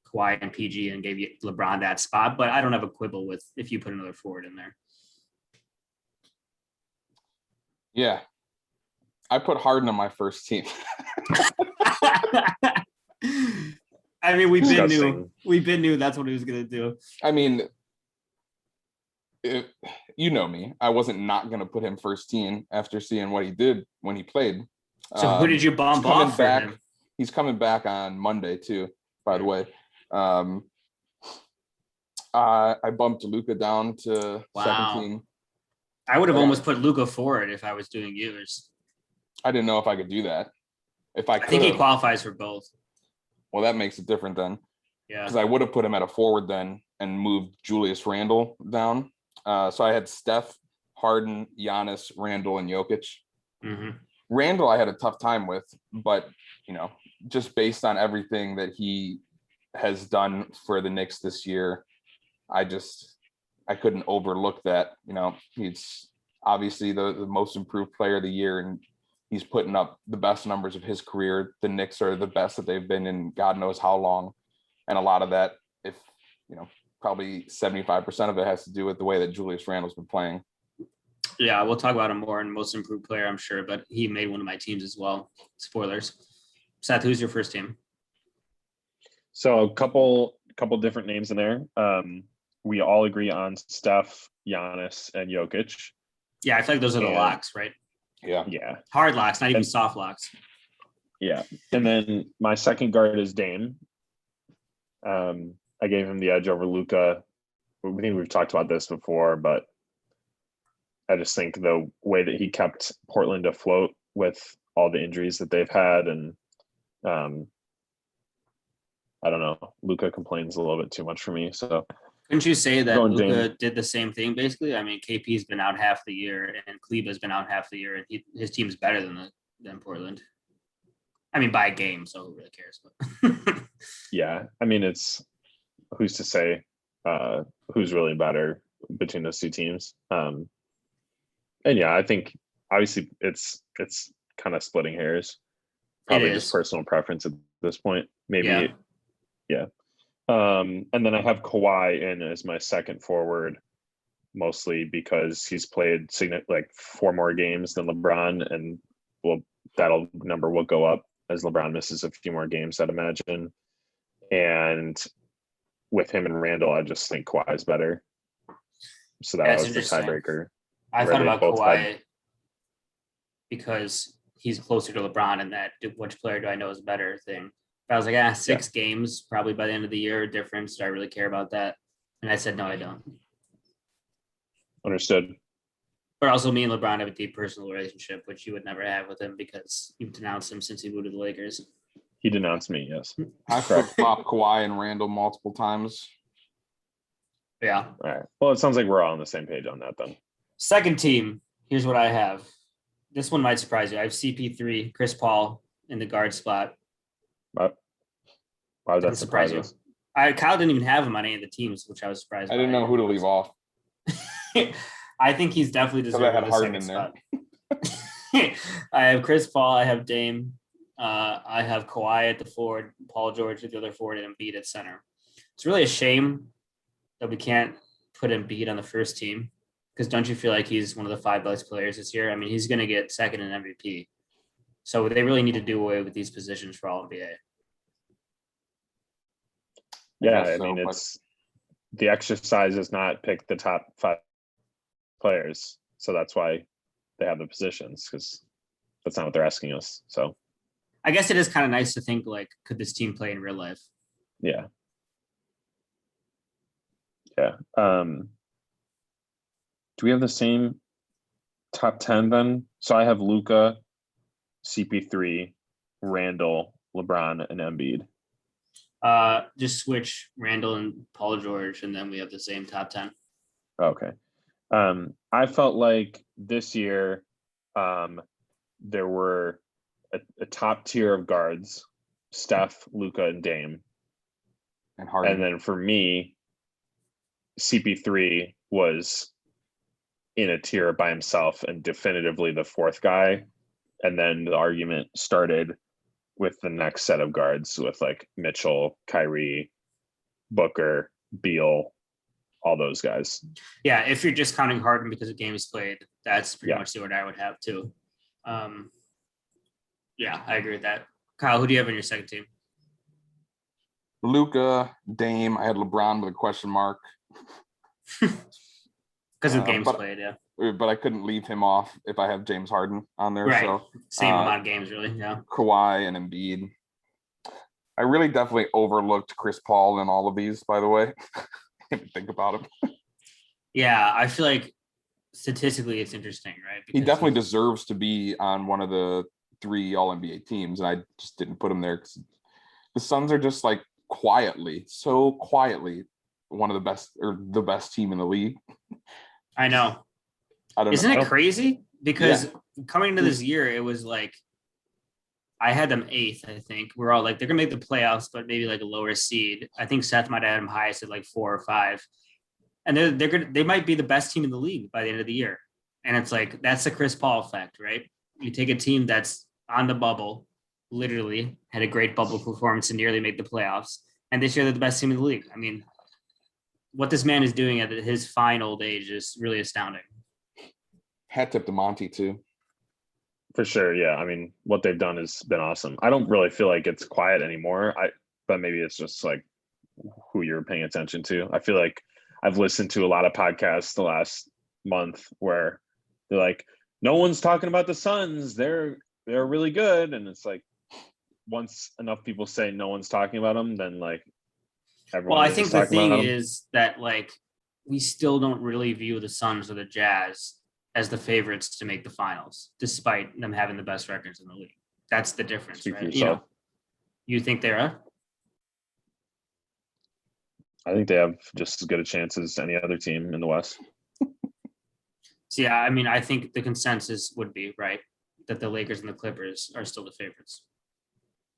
Kawhi and PG and gave you LeBron that spot. But I don't have a quibble with if you put another forward in there. Yeah. I put Harden on my first team. I mean, we've been new that's what he was going to do. I mean, you know me. I wasn't not going to put him first team after seeing what he did when he played. So who did you bump off for him? He's coming back on Monday too, by the way. I bumped Luka down to second team. I would have almost put Luka forward if I was doing yours. I didn't know if I could do that. I think he qualifies for both. Well, that makes it different then. Yeah. Because I would have put him at a forward then and moved Julius Randle down. So I had Steph, Harden, Giannis, Randle, and Jokic. Mm-hmm. Randle I had a tough time with, but, just based on everything that he has done for the Knicks this year, I couldn't overlook that. He's obviously the most improved player of the year, and he's putting up the best numbers of his career. The Knicks are the best that they've been in God knows how long. And a lot of that, probably 75% of it has to do with the way that Julius Randle's been playing. Yeah, we'll talk about him more in most improved player, I'm sure, but he made one of my teams as well. Spoilers. Seth, who's your first team? So a couple different names in there. We all agree on Steph, Giannis, and Jokic. Yeah, I feel like those are the locks, right? Yeah. Hard locks, not even soft locks. Yeah. And then my second guard is Dame. I gave him the edge over Luka. I think we've talked about this before, but I just think the way that he kept Portland afloat with all the injuries that they've had, and I don't know, Luka complains a little bit too much for me. So Couldn't you say that Going Luka did the same thing basically? I mean, KP's been out half the year and Kleber's been out half the year, and his team's better than Portland. I mean, by a game, so who really cares? But Yeah, I mean, it's who's to say who's really better between those two teams. And yeah, I think obviously it's kind of splitting hairs. Probably just is. personal preference at this point. Maybe, Yeah. yeah. And then I have Kawhi in as my second forward, mostly because he's played like 4 more games than LeBron, and that'll number will go up as LeBron misses a few more games, I'd imagine. And with him and Randall, I just think Kawhi is better. So that was the tiebreaker. I where thought they about both Kawhi had- because he's closer to LeBron and that which player do I know is better thing. But I was like, 6 games probably by the end of the year difference. Do I really care about that? And I said, no, I don't. Understood. But also, me and LeBron have a deep personal relationship, which you would never have with him because you've denounced him since he moved to the Lakers. He denounced me, yes. I flip-flop Kawhi and Randall multiple times. Yeah. All right. Well, it sounds like we're all on the same page on that then. Second team, here's what I have. This one might surprise you. I have CP3, Chris Paul in the guard spot. But why would that Doesn't surprise surprise you. us? Kyle didn't even have him on any of the teams, which I was surprised I didn't by. know who to leave off. I think he's definitely Because I deserving had of the Harden second in there. spot. I have Chris Paul. I have Dame. I have Kawhi at the forward, Paul George at the other forward, and Embiid at center. It's really a shame that we can't put Embiid on the first team, because don't you feel like he's one of the 5 best players this year? I mean, he's going to get second in MVP. So they really need to do away with these positions for all NBA. Yeah, guess I mean, so, but- it's the exercise is not pick the top 5 players. So that's why they have the positions, because that's not what they're asking us. So I guess it is kind of nice to think, like, could this team play in real life? yeah. Yeah. Do we have the same top 10 then? So I have Luka, CP3, Randall, LeBron, and Embiid. Just switch Randall and Paul George, and then we have the same top 10. Okay. I felt like this year there were a top tier of guards, Steph, Luka, and Dame. And Harden. And then for me, CP3 was in a tier by himself and definitively the 4th guy. And then the argument started with the next set of guards with like Mitchell, Kyrie, Booker, Beal, all those guys. Yeah, if you're just counting Harden because of games played, that's pretty Yeah. much the order I would have too. Yeah, I agree with that. Kyle, who do you have in your second team? Luka, Dame. I had LeBron with a question mark, Because of games but- played, yeah. but I couldn't leave him off if I have James Harden on there. Right. So Same amount of games, really. Yeah. Kawhi and Embiid. I really definitely overlooked Chris Paul in all of these, by the way. If you think about him. Yeah, I feel like statistically it's interesting, right? He Because definitely deserves to be on one of the 3 All-NBA teams, and I just didn't put him there because the Suns are just like so quietly one of the best, or the best team in the league. I know. I don't Isn't know. it crazy? Because coming into this year, it was like I had them 8th, I think. We're all like, they're gonna make the playoffs, but maybe like a lower seed. I think Seth might have had them highest at like 4 or 5. And they might be the best team in the league by the end of the year. And it's like, that's the Chris Paul effect, right? You take a team that's on the bubble, literally had a great bubble performance and nearly made the playoffs. And this year they're the best team in the league. I mean, what this man is doing at his fine old age is really astounding. Hat tip to Monty too. For sure. Yeah. I mean, what they've done has been awesome. I don't really feel like it's quiet anymore. But maybe it's just like who you're paying attention to. I feel like I've listened to a lot of podcasts the last month where they're like, no one's talking about the Suns. They're really good. And it's like, once enough people say no one's talking about them, then like everyone. Well, I is think just the talking about thing 'em. is that like we still don't really view the Suns or the Jazz as the favorites to make the finals, despite them having the best records in the league. That's the difference, Speak for right? yourself. You think they're I think they have just as good a chance as any other team in the West. So yeah, I mean, I think the consensus would be right that the Lakers and the Clippers are still the favorites.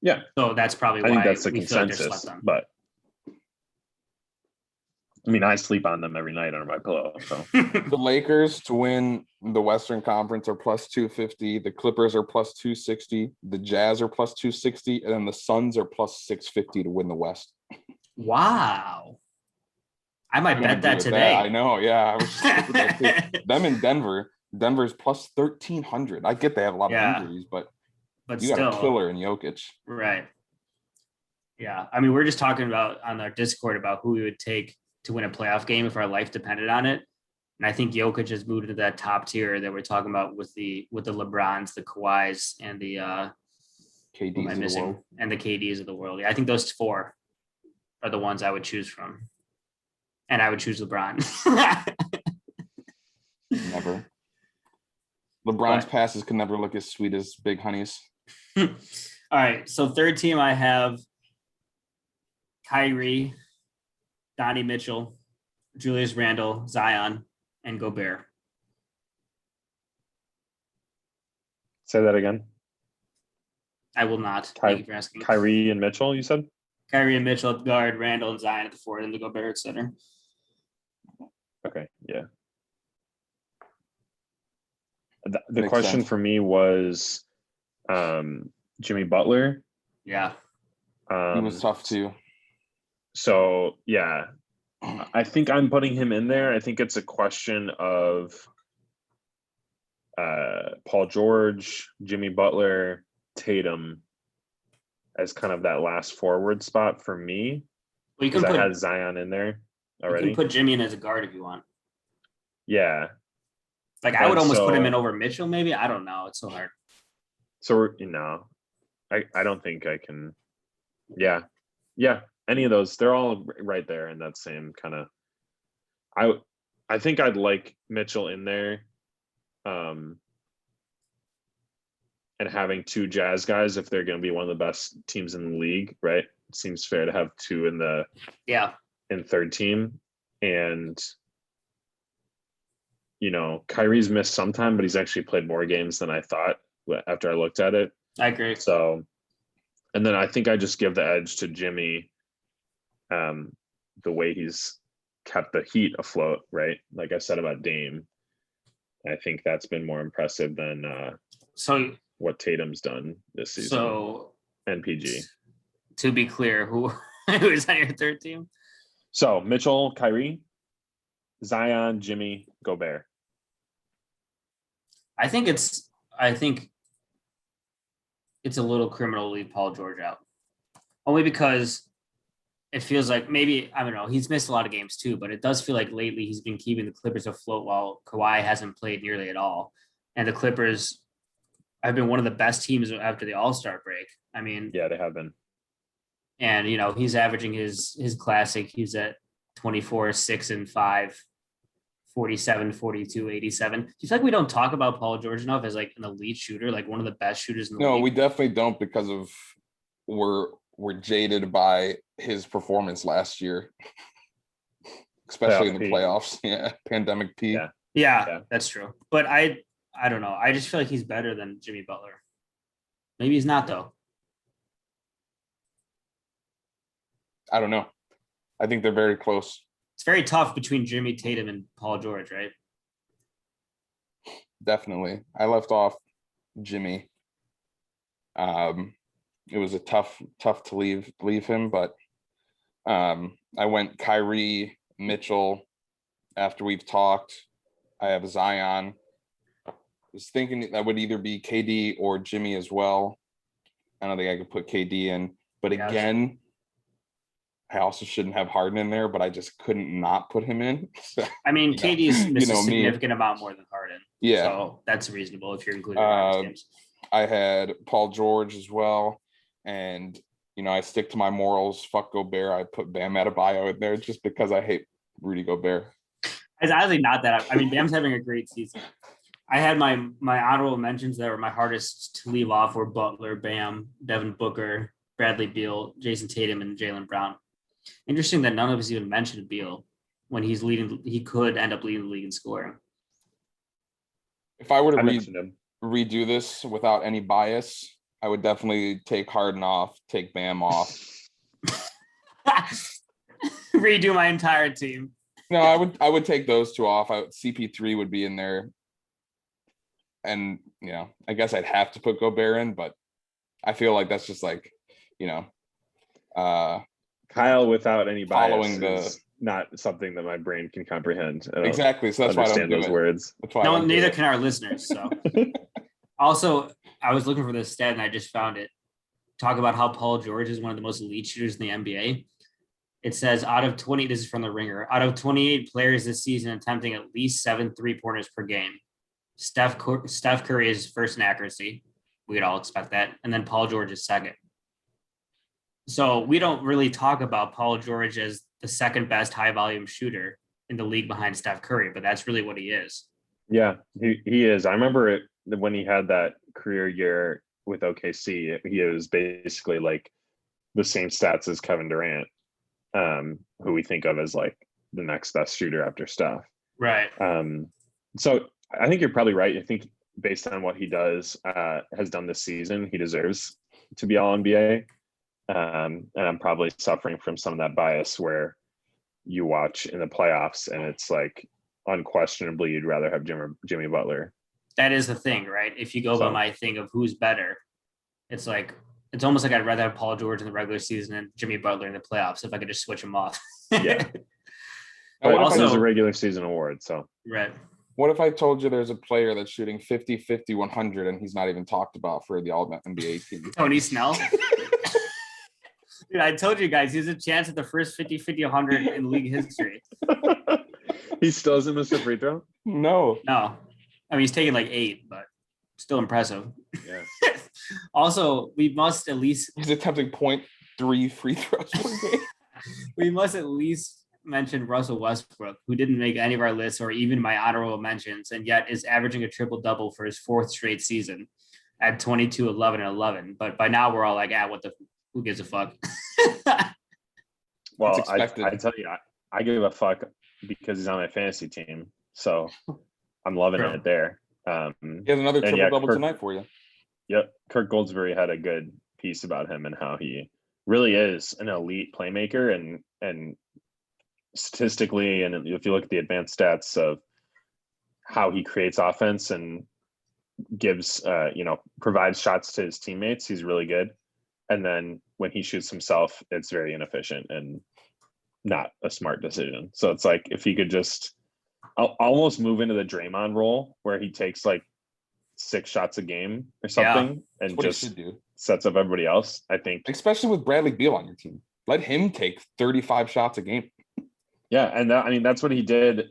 Yeah, So that's probably I why think that's the we feel like they're consensus. slept on. But I mean, I sleep on them every night under my pillow. So The Lakers to win the Western Conference are plus 250. The Clippers are plus 260. The Jazz are plus 260. And then the Suns are plus 650 to win the West. Wow. I might I bet agree that with today. I know. Yeah. I was just thinking that too. Them in Denver. Denver's plus 1,300. I get they have a lot Yeah. of injuries, but But you still, got a killer in Jokic. right. Yeah. I mean, we're just talking about on our Discord about who we would take to win a playoff game if our life depended on it. And I think Jokic has moved into that top tier that we're talking about with the LeBrons, the Kawhis, and the who am I KD's of the missing? world. And the KDs of the world. Yeah, I think those four are the ones I would choose from. And I would choose LeBron. Never. LeBron's But- passes can never look as sweet as Big Honey's. All right. So third team, I have Kyrie, Donnie Mitchell, Julius Randle, Zion, and Gobert. say that again. I will not. Ky- Thank you for asking. Kyrie and Mitchell, you said? Kyrie and Mitchell at the guard, Randle and Zion at the forward, and the Gobert at center. Okay, yeah. The Makes question sense. for me was Jimmy Butler. Yeah. He was tough too. So yeah, I think I'm putting him in there. I think it's a question of Paul George, Jimmy Butler, Tatum as kind of that last forward spot for me, Well, you can because I put had Zion in there you already. can put Jimmy in as a guard if you want. Yeah. Like I would And almost put him so- in over Mitchell, maybe. I don't know. It's so hard. So I don't think I can. Yeah. Any of those, they're all right there in that same kind of. I think I'd like Mitchell in there, and having two Jazz guys if they're going to be one of the best teams in the league, right? It seems fair to have two Yeah. in third team, and Kyrie's missed some time, but he's actually played more games than I thought after I looked at it. I agree. So, and then I think I just give the edge to Jimmy, the way he's kept the Heat afloat, right? Like I said about Dame, I think that's been more impressive than So what Tatum's done this season. so And PG. to be clear, who is on your third team? So Mitchell, Kyrie, Zion, Jimmy, Gobert. I think it's a little criminal to leave Paul George out. Only because it feels like maybe, I don't know, he's missed a lot of games too, but it does feel like lately he's been keeping the Clippers afloat while Kawhi hasn't played nearly at all. And the Clippers have been one of the best teams after the All-Star break. I mean, Yeah, they have been. and he's averaging his classic. He's at 24, 6 and 5, 47, 42, 87. Do you feel like we don't talk about Paul George enough as like an elite shooter, like one of the best shooters in the No, league? we definitely don't because of we're jaded by his performance last year, especially in the Playoff playoffs. Yeah, pandemic P. Yeah. Yeah, that's true. But I don't know. I just feel like he's better than Jimmy Butler. Maybe he's not though. I don't know. I think they're very close. It's very tough between Jimmy, Tatum, and Paul George, right? Definitely. I left off Jimmy. It was a tough to leave him, but I went Kyrie, Mitchell after we've talked. I have Zion. I was thinking that would either be KD or Jimmy as well. I don't think I could put KD in, but Yeah. again, I also shouldn't have Harden in there, but I just couldn't not put him in. So, I mean, You know- KD's missed you know a me. significant amount more than Harden. yeah. So that's reasonable if you're including Harden's games. I had Paul George as well. And, I stick to my morals. Fuck Gobert. I put Bam Adebayo in there just because I hate Rudy Gobert. It's honestly not that. I mean, Bam's having a great season. I had my honorable mentions that were my hardest to leave off were Butler, Bam, Devin Booker, Bradley Beal, Jason Tatum, and Jaylen Brown. Interesting that none of us even mentioned Beal when he's leading. He could end up leading the league in scoring. If I were to I mentioned him. redo this without any bias, I would definitely take Harden off, take Bam off. Redo my entire team. No, I would take those two off. CP3 would be in there. And, I guess I'd have to put Gobert in, but I feel like that's just like, Kyle without any bias following is not something that my brain can comprehend. I don't exactly. So that's why I don't understand do those it. words. That's why I No, don't do neither it. can our listeners. So, also, I was looking for this stat and I just found it. Talk about how Paul George is one of the most elite shooters in the NBA. It says out of 20, this is from the Ringer, out of 28 players this season attempting at least 7 3-pointers per game, Steph Curry is first in accuracy. We'd all expect that. And then Paul George is second. So we don't really talk about Paul George as the second best high volume shooter in the league behind Steph Curry, but that's really what he is. Yeah, he is. I remember it when he had that career year with OKC. He was basically like the same stats as Kevin Durant, who we think of as like the next best shooter after Steph. Right. So I think you're probably right. I think based on what he has done this season, he deserves to be all NBA. And I'm probably suffering from some of that bias where you watch in the playoffs and it's like unquestionably you'd rather have Jimmy Butler. That is the thing, right? If you go by my thing of who's better, it's almost like I'd rather have Paul George in the regular season and Jimmy Butler in the playoffs if I could just switch them off. Yeah. Now, But what if also, I- it's a regular season award. So Right. What if I told you there's a player that's shooting 50, 50, 100, and he's not even talked about for the All NBA team? Tony Snell. Dude, I told you guys, he has a chance at the first 50, 50, 100 in league history. he still hasn't missed a free throw. No. No. I mean, he's taken like 8, but still impressive. Yeah. Also, we must at least He's attempting 0.3 free throws per game. mention Russell Westbrook, who didn't make any of our lists or even my honorable mentions, and yet is averaging a triple-double for his 4th straight season at 22, 11, and 11. But by now we're all like, who gives a fuck? Well, It's I expected. tell you, I give a fuck because he's on my fantasy team. So I'm loving True. it there. He has another And triple double Kirk- tonight for you. Yep. Kirk Goldsberry had a good piece about him and how he really is an elite playmaker and statistically, and if you look at the advanced stats of how he creates offense and gives provides shots to his teammates, he's really good. And then when he shoots himself, it's very inefficient and not a smart decision. So it's like if he could just almost move into the Draymond role where he takes like 6 shots a game or something and That's what he just should do. sets up everybody else. I think. Especially with Bradley Beal on your team. Let him take 35 shots a game. Yeah, and that's what he did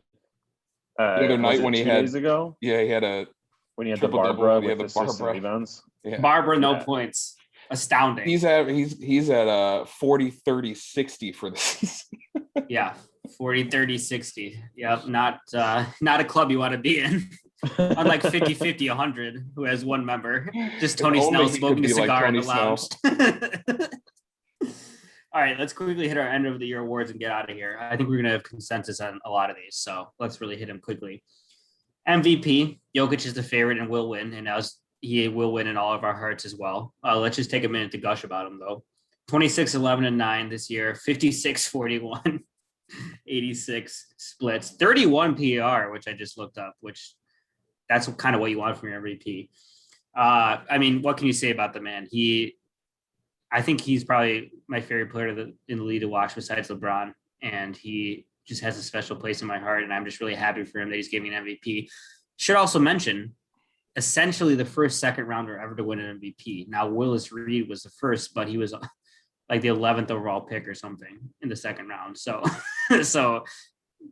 The other night when he 2 had days ago Yeah, he had a when he had the triple-double, Barbara he had with the assists and Barbara. rebounds. yeah. Barbara, no Yeah. points. Astounding. He's at 40, 30, 60 for the season. Yeah. 40, 30, 60. Yep. Not a club you want to be in. Unlike 50, 50, 100, who has one member. Just Tony If Snell only he could smoking a be like cigar in the Tony lounge. All right, let's quickly hit our end of the year awards and get out of here. I think we're going to have consensus on a lot of these, so let's really hit them quickly. MVP, Jokic is the favorite and will win, and he will win in all of our hearts as well. Let's just take a minute to gush about him, though. 26, 11, and 9 this year, 56, 41, 86 splits, 31 PER, which I just looked up, which that's kind of what you want from your MVP. I mean, what can you say about the man? I think he's probably my favorite player in the league to watch besides LeBron, and he just has a special place in my heart, and I'm just really happy for him that he's getting an MVP. Should also mention, essentially the first second rounder ever to win an MVP. Now, Willis Reed was the first, but he was like the 11th overall pick or something in the second round. So, so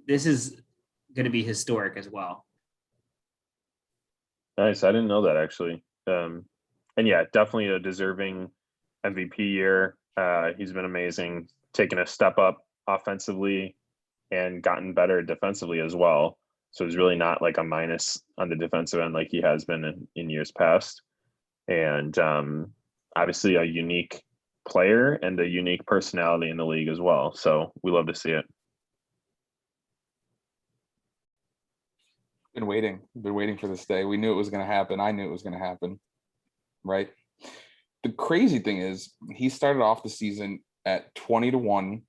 this is going to be historic as well. Nice. I didn't know that actually. And yeah, definitely a deserving MVP year. He's been amazing, taken a step up offensively and gotten better defensively as well. So he's really not like a minus on the defensive end like he has been in years past. And obviously a unique player and a unique personality in the league as well. So we love to see it. Been waiting for this day. We knew it was going to happen. I knew it was going to happen. Right. The crazy thing is he started off the season at 20-1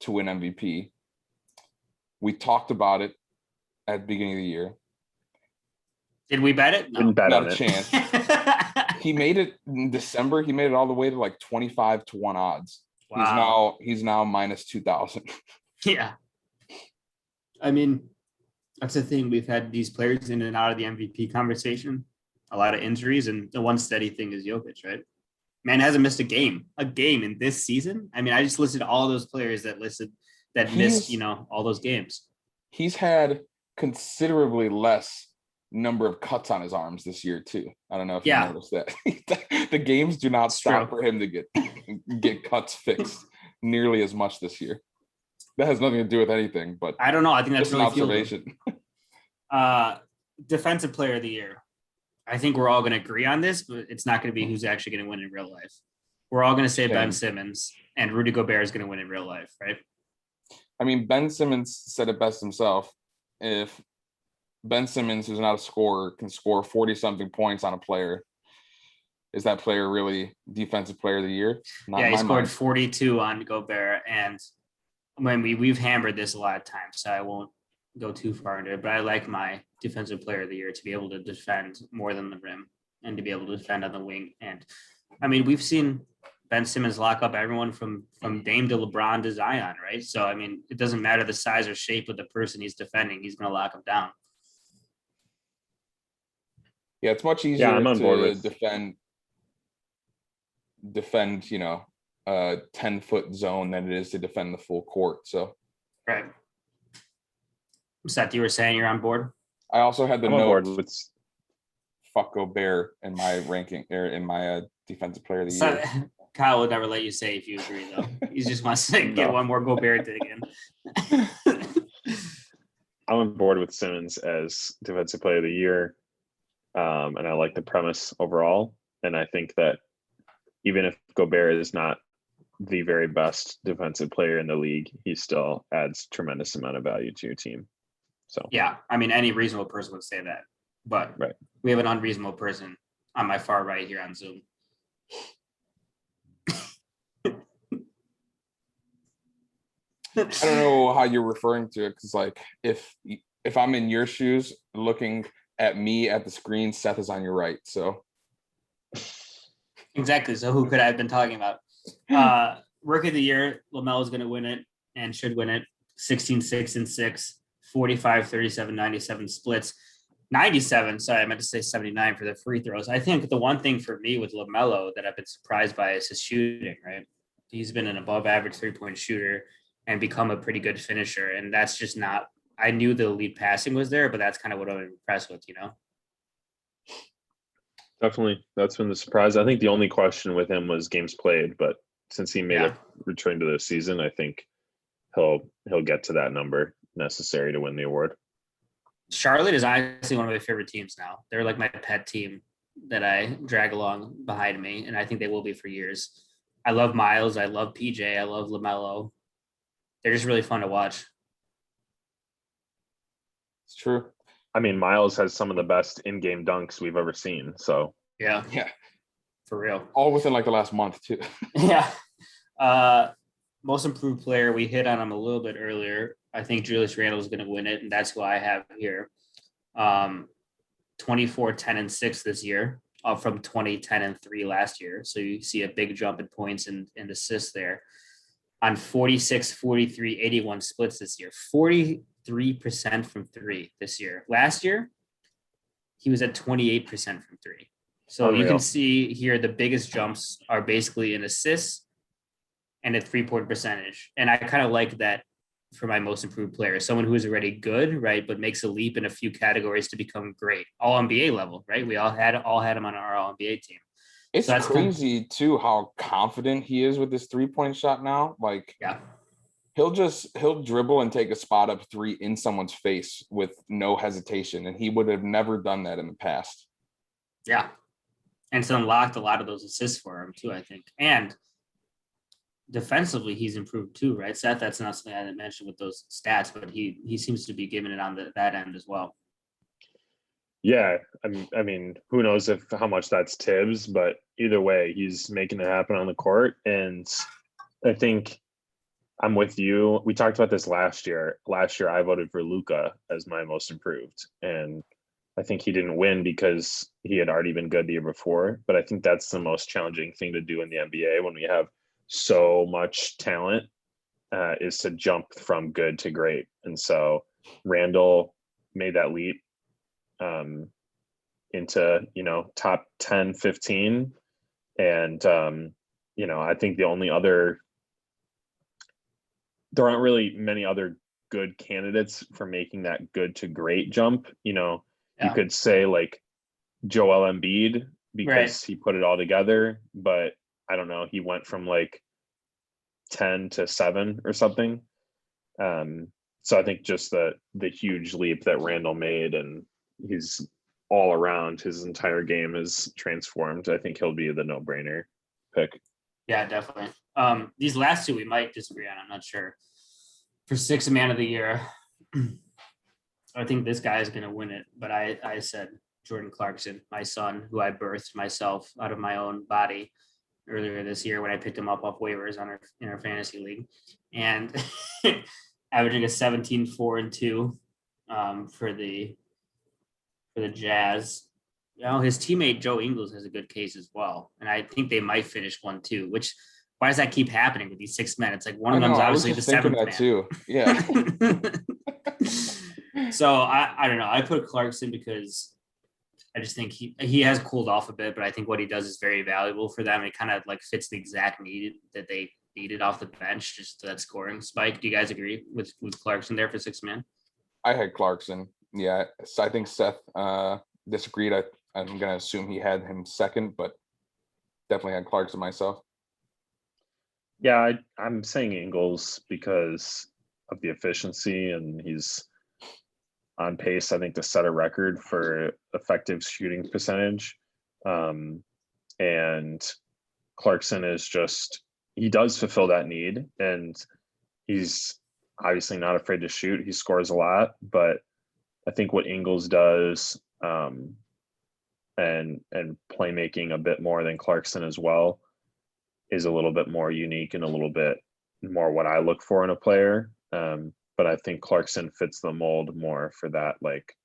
to win MVP. We talked about it at the beginning of the year. Did we bet it? No. Didn't bet Not on a it. chance. He made it in December. He made it all the way to like 25-1 odds. Wow. He's now minus 2,000. Yeah. I mean, that's the thing. We've had these players in and out of the MVP conversation, a lot of injuries, and the one steady thing is Jokic, right? Man hasn't missed a game in this season. I mean, I just listed all those players that missed, all those games. He's had considerably less number of cuts on his arms this year too. I don't know if you noticed that. The games do not stop for him to get cuts fixed nearly as much this year. That has nothing to do with anything, but I don't know. I think that's just really an observation. Defensive player of the year. I think we're all going to agree on this, but it's not going to be who's actually going to win in real life. We're all going to say Ben Simmons, and Rudy Gobert is going to win in real life, right? I mean, Ben Simmons said it best himself. If Ben Simmons, who's not a scorer, can score 40-something points on a player, is that player really defensive player of the year? Not he scored 42 on Gobert, and when we've hammered this a lot of times, so I won't go too far into it, but I like my defensive player of the year to be able to defend more than the rim and to be able to defend on the wing. And I mean, we've seen Ben Simmons lock up everyone from Dame to LeBron to Zion, right? So, I mean, it doesn't matter the size or shape of the person he's defending. He's going to lock him down. Yeah, it's much easier to defend, a 10-foot zone than it is to defend the full court. So, right. Seth, you were saying you're on board? I also had the note with fuck Gobert in my ranking or in my defensive player of the year. Kyle would never let you say if you agree, though. He just wants to get one more Gobert dig in. I'm on board with Simmons as defensive player of the year. And I like the premise overall. And I think that even if Gobert is not the very best defensive player in the league, he still adds tremendous amount of value to your team. So yeah, I mean, any reasonable person would say that, but we have an unreasonable person on my far right here on Zoom. I don't know how you're referring to it, because like if I'm in your shoes looking at me at the screen, Seth is on your right. So exactly. So who could I have been talking about? Rookie of the year, LaMelo is going to win it and should win it. 16, 6, and 6, 45, 37, 97 splits. 97, sorry, I meant to say 79 for the free throws. I think the one thing for me with LaMelo that I've been surprised by is his shooting, right? He's been an above average 3-point shooter and become a pretty good finisher. And that's just not, I knew the elite passing was there, but that's kind of what I'm impressed with, Definitely. That's been the surprise. I think the only question with him was games played, but since he made a return to the season, I think he'll get to that number necessary to win the award. Charlotte is honestly one of my favorite teams now. They're like my pet team that I drag along behind me, and I think they will be for years. I love Miles. I love PJ. I love LaMelo. They're just really fun to watch. It's true. I mean, Miles has some of the best in-game dunks we've ever seen. So yeah, for real. All within like the last month too. Yeah. Most improved player, we hit on him a little bit earlier. I think Julius Randle is going to win it, and that's who I have here. 24, 10, and 6 this year, up from 20, 10, and 3 last year. So you see a big jump in points and assists there. On 46, 43, 81 splits this year. 43% from 3 this year. Last year, he was at 28% from 3. So you can see here the biggest jumps are basically in assists and a 3-point percentage. And I kind of like that for my most improved player, someone who is already good, right, but makes a leap in a few categories to become great. All NBA level, right? We all had him on our All NBA team. It's crazy too how confident he is with this 3-point shot now. Like, he'll dribble and take a spot up 3 in someone's face with no hesitation, and he would have never done that in the past. Yeah, and it's unlocked a lot of those assists for him too, I think. And defensively, he's improved too, right, Seth? That's not something I didn't mention with those stats, but he seems to be giving it on that end as well. Yeah, I mean, who knows how much that's Tibbs, but either way, he's making it happen on the court, and I think I'm with you. We talked about this last year. Last year, I voted for Luka as my most improved, and I think he didn't win because he had already been good the year before. But I think that's the most challenging thing to do in the NBA when we have so much talent, is to jump from good to great. And so Randall made that leap into, top 10, 15. And, I think there aren't really many other good candidates for making that good to great jump. You could say like Joel Embiid because he put it all together, but I don't know. He went from like 10 to 7 or something. So I think just the huge leap that Randall made, and he's all around, his entire game is transformed. I think he'll be the no-brainer pick. Yeah, definitely. These last two we might disagree on. I'm not sure. For sixth man of the year, I think this guy is going to win it. But I said Jordan Clarkson, my son, who I birthed myself out of my own body earlier this year when I picked him up off waivers in our fantasy league, and averaging a 17, 4, and 2 for the Jazz. His teammate Joe Ingles has a good case as well, and I think they might finish 1-2. Which, why does that keep happening with these 6 men? It's like one of them is obviously the seventh man too. Yeah. So I don't know. I put Clarkson because I just think he has cooled off a bit, but I think what he does is very valuable for them. It kind of like fits the exact need that they needed off the bench, just that scoring spike. Do you guys agree with Clarkson there for 6 man? I had Clarkson. Yeah, I think Seth disagreed. I'm going to assume he had him second, but definitely had Clarkson myself. Yeah, I'm saying Ingles because of the efficiency, and he's on pace, I think, to set a record for effective shooting percentage. And Clarkson is he does fulfill that need, and he's obviously not afraid to shoot. He scores a lot, but I think what Ingles does, and playmaking a bit more than Clarkson as well, is a little bit more unique and a little bit more what I look for in a player. But I think Clarkson fits the mold more for that like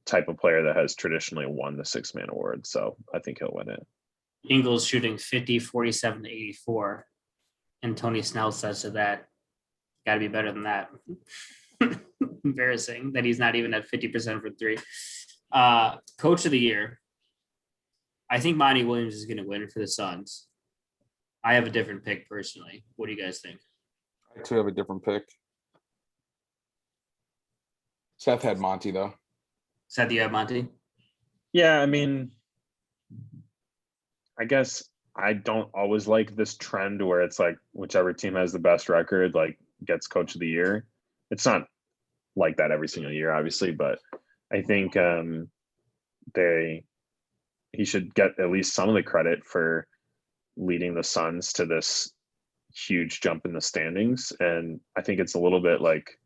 type of player that has traditionally won the 6 man award. So I think he'll win it. Ingles shooting 50, 47 to 84. And Tony Snell says to that, got to be better than that. Embarrassing that he's not even at 50% for 3. Coach of the year. I think Monty Williams is going to win for the Suns. I have a different pick personally. What do you guys think? I too have a different pick. Seth had Monty though. Seth, do you have Monty? Yeah, I mean, I guess I don't always like this trend where it's like whichever team has the best record like gets coach of the year. It's not like that every single year, obviously, but I think he should get at least some of the credit for leading the Suns to this huge jump in the standings. And I think it's a little bit like,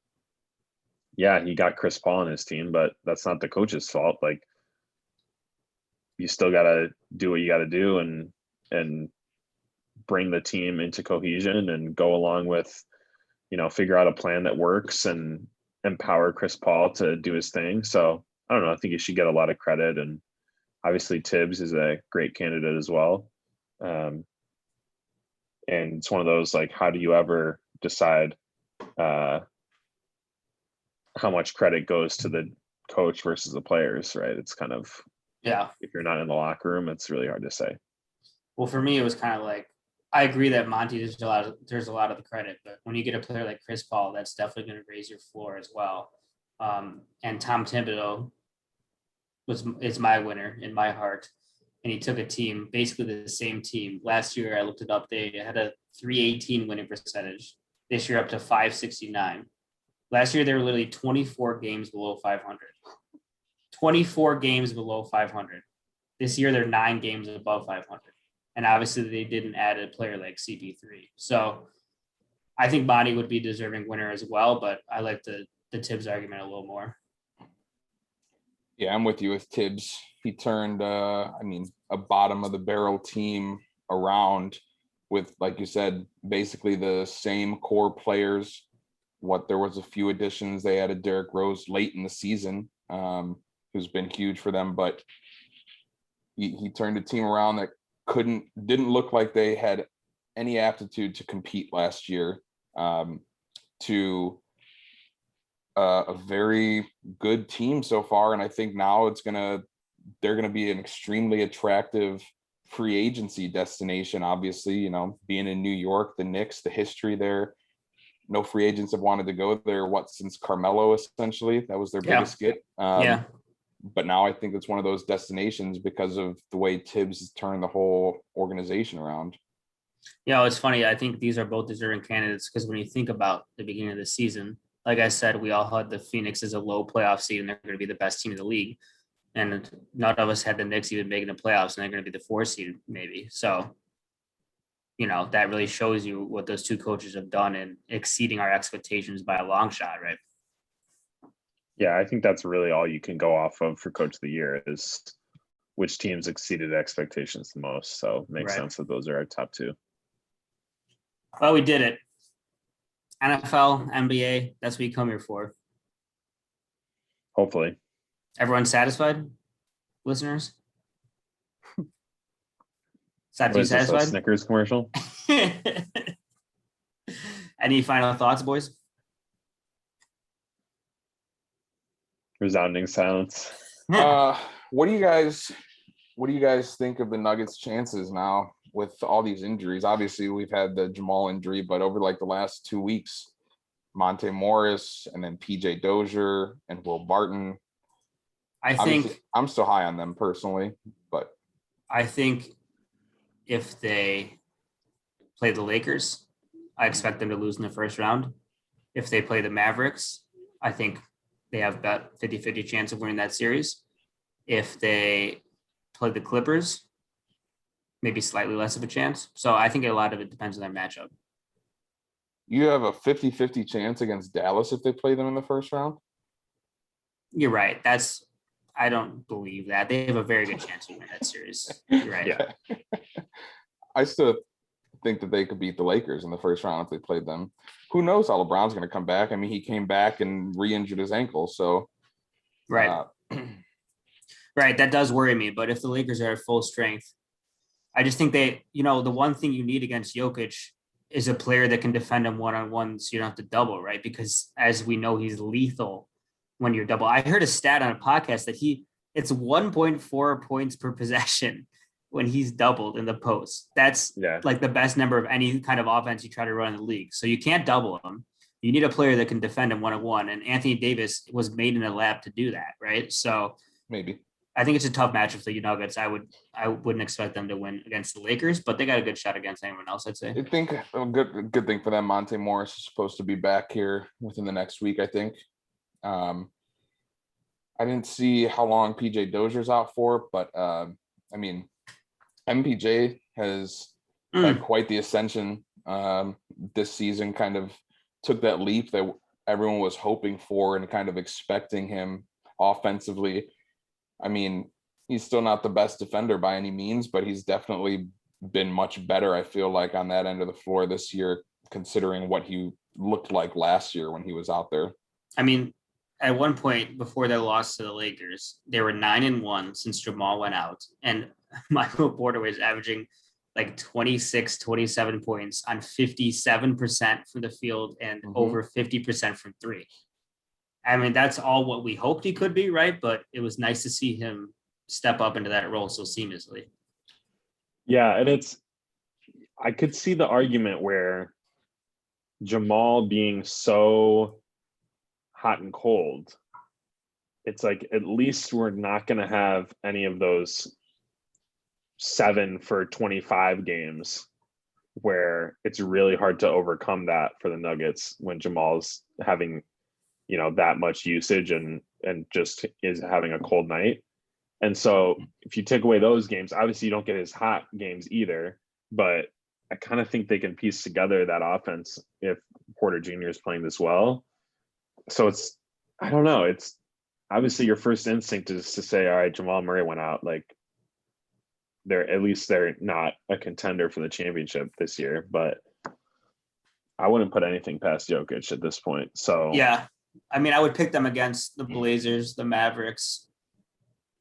yeah, he got Chris Paul on his team, but that's not the coach's fault. Like, you still got to do what you got to do and bring the team into cohesion and go along with, figure out a plan that works and empower Chris Paul to do his thing. So I don't know. I think he should get a lot of credit, and obviously Tibbs is a great candidate as well. And it's one of those, like, how do you ever decide how much credit goes to the coach versus the players, right? It's kind of, if you're not in the locker room, it's really hard to say. Well, for me, it was kind of like, I agree that Monty deserves a lot of the credit, but when you get a player like Chris Paul, that's definitely going to raise your floor as well. And Tom Thibodeau is my winner in my heart. And he took a team, basically the same team. Last year, I looked it up. They had a 318 winning percentage. This year, up to 569. Last year, they were literally 24 games below 500. 24 games below 500. This year, they're 9 games above 500. And obviously they didn't add a player like CP3. So I think Monty would be deserving winner as well, but I like the Tibbs argument a little more. Yeah, I'm with you with Tibbs. He turned, a bottom of the barrel team around with, like you said, basically the same core players. There was a few additions. They added Derrick Rose late in the season, who's been huge for them, but he turned a team around that didn't look like they had any aptitude to compete last year, to a very good team so far. And I think now they're going to be an extremely attractive free agency destination. Obviously, being in New York, the Knicks, the history there, no free agents have wanted to go there since Carmelo, essentially. That was their biggest get. But now I think it's one of those destinations because of the way Tibbs has turned the whole organization around. It's funny. I think these are both deserving candidates because when you think about the beginning of the season, like I said, we all had the Phoenix as a low playoff seed and they're going to be the best team in the league. And none of us had the Knicks even making the playoffs and they're going to be the 4 seed maybe. So, that really shows you what those two coaches have done and exceeding our expectations by a long shot, right? Yeah, I think that's really all you can go off of for Coach of the Year is which teams exceeded expectations the most. So it makes sense that those are our top 2. Well, we did it. NFL, NBA, that's what you come here for. Hopefully. Everyone satisfied, listeners? Is this, a Snickers commercial? Any final thoughts, boys? Resounding silence. What do you guys think of the Nuggets' chances now with all these injuries? Obviously, we've had the Jamal injury, but over the last 2 weeks, Monte Morris and then PJ Dozier and Will Barton. I think I'm still high on them personally, but I think if they play the Lakers, I expect them to lose in the first round. If they play the Mavericks, I think they have about 50-50 chance of winning that series. If they play the Clippers, maybe slightly less of a chance. So I think a lot of it depends on their matchup. You have a 50-50 chance against Dallas if they play them in the first round? You're right. I don't believe that. They have a very good chance to win that series. You're right. Yeah. I still think that they could beat the Lakers in the first round if they played them. Who knows how LeBron's going to come back? I mean, he came back and re-injured his ankle. So, right. Right. That does worry me. But if the Lakers are at full strength, I just think the one thing you need against Jokic is a player that can defend him one-on-one so you don't have to double, right? Because as we know, he's lethal when you're double. I heard a stat on a podcast that it's 1.4 points per possession when he's doubled in the post. That's like the best number of any kind of offense you try to run in the league. So you can't double him. You need a player that can defend him one-on-one. And Anthony Davis was made in a lab to do that, right? So maybe. I think it's a tough matchup for the Nuggets. I wouldn't expect them to win against the Lakers, but they got a good shot against anyone else, I'd say. I think a good thing for them, Monte Morris is supposed to be back here within the next week, I think. I didn't see how long PJ Dozier's out for, but MPJ has had quite the ascension this season, kind of took that leap that everyone was hoping for and kind of expecting him offensively. I mean, he's still not the best defender by any means, but he's definitely been much better, I feel like, on that end of the floor this year, considering what he looked like last year when he was out there. I mean, at one point before their loss to the Lakers, they were 9-1 since Jamal went out. And Michael Porter was averaging like 26, 27 points on 57% from the field and over 50% from 3. I mean, that's all what we hoped he could be, right? But it was nice to see him step up into that role so seamlessly. Yeah, and I could see the argument where Jamal being so hot and cold, it's like at least we're not going to have any of those 7 for 25 games where it's really hard to overcome that for the Nuggets when Jamal's having that much usage and just is having a cold night. And so if you take away those games, obviously you don't get his hot games either. But I kind of think they can piece together that offense if Porter Jr. is playing this well. So it's, I don't know. It's obviously your first instinct is to say, all right, Jamal Murray went out. Like they're not a contender for the championship this year, but I wouldn't put anything past Jokic at this point. So Yeah. I mean, I would pick them against the Blazers, the Mavericks.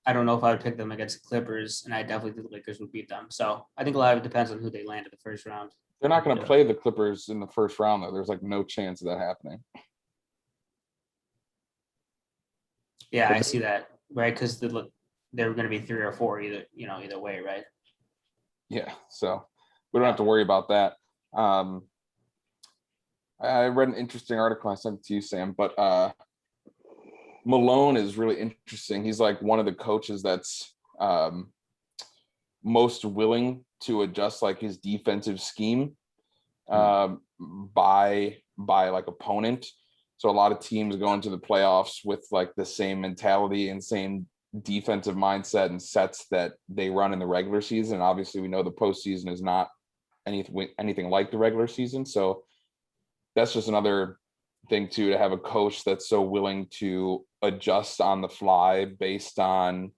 I don't know if I would pick them against the Clippers, and I definitely think the Lakers would beat them. So I think a lot of it depends on who they land in the first round. They're not going to Yeah. play the Clippers in the first round, though. There's like no chance of that happening. Yeah, I see that, right? Because they're going to be 3 or 4 either way, right? Yeah, so we don't have to worry about that. I read an interesting article. I sent it to you, Sam, but Malone is really interesting. He's like one of the coaches that's most willing to adjust like his defensive scheme by like opponent. So a lot of teams go into the playoffs with like the same mentality and same defensive mindset and sets that they run in the regular season. And obviously we know the postseason is not anything like the regular season. So that's just another thing too, to have a coach that's so willing to adjust on the fly based on,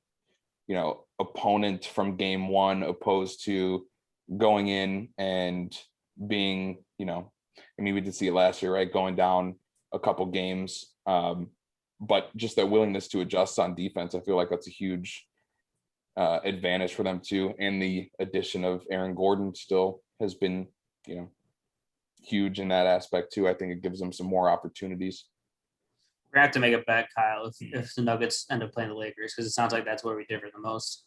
opponent from game one, opposed to going in and being, we did see it last year, right? Going down a couple games. But just that willingness to adjust on defense, I feel like that's a huge advantage for them too. And the addition of Aaron Gordon still has been, huge in that aspect too. I think it gives them some more opportunities. We're going to have to make a bet, Kyle, if the Nuggets end up playing the Lakers, because it sounds like that's where we differ the most.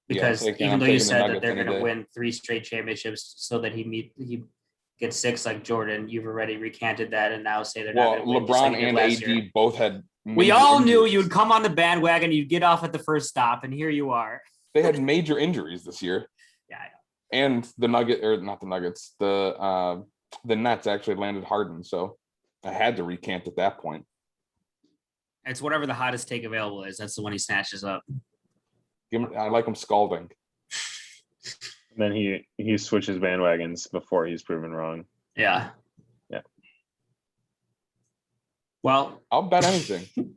Because even though you said that they're going to win 3 straight championships so that he gets 6 like Jordan, you've already recanted that and now say they're not going to win. LeBron and AD both had. We all knew you'd come on the bandwagon, you'd get off at the first stop, and here you are. They had major injuries this year. Yeah, I know. And the Nets actually landed Harden, so I had to recant at that point. It's whatever the hottest take available is. That's the one he snatches up. I like him scalding. then he switches bandwagons before he's proven wrong. Yeah. Yeah. Well, I'll bet anything.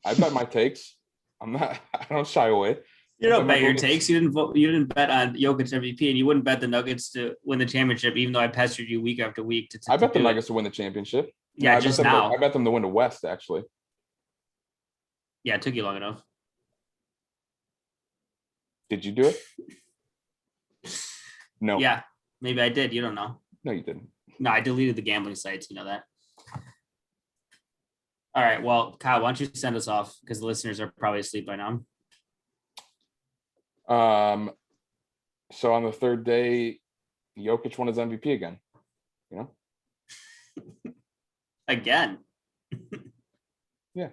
I bet my takes. I don't shy away. You don't bet your takes. You didn't bet on Jokic MVP, and you wouldn't bet the Nuggets to win the championship, even though I pestered you week after week. I bet the Nuggets to win the championship. Yeah, just now. I bet them to win the West, actually. Yeah, it took you long enough. Did you do it? No. Yeah, maybe I did. You don't know. No, you didn't. No, I deleted the gambling sites. You know that. All right. Well, Kyle, why don't you send us off, because the listeners are probably asleep by now. So on the third day, Jokic won his MVP again. Again. Yeah.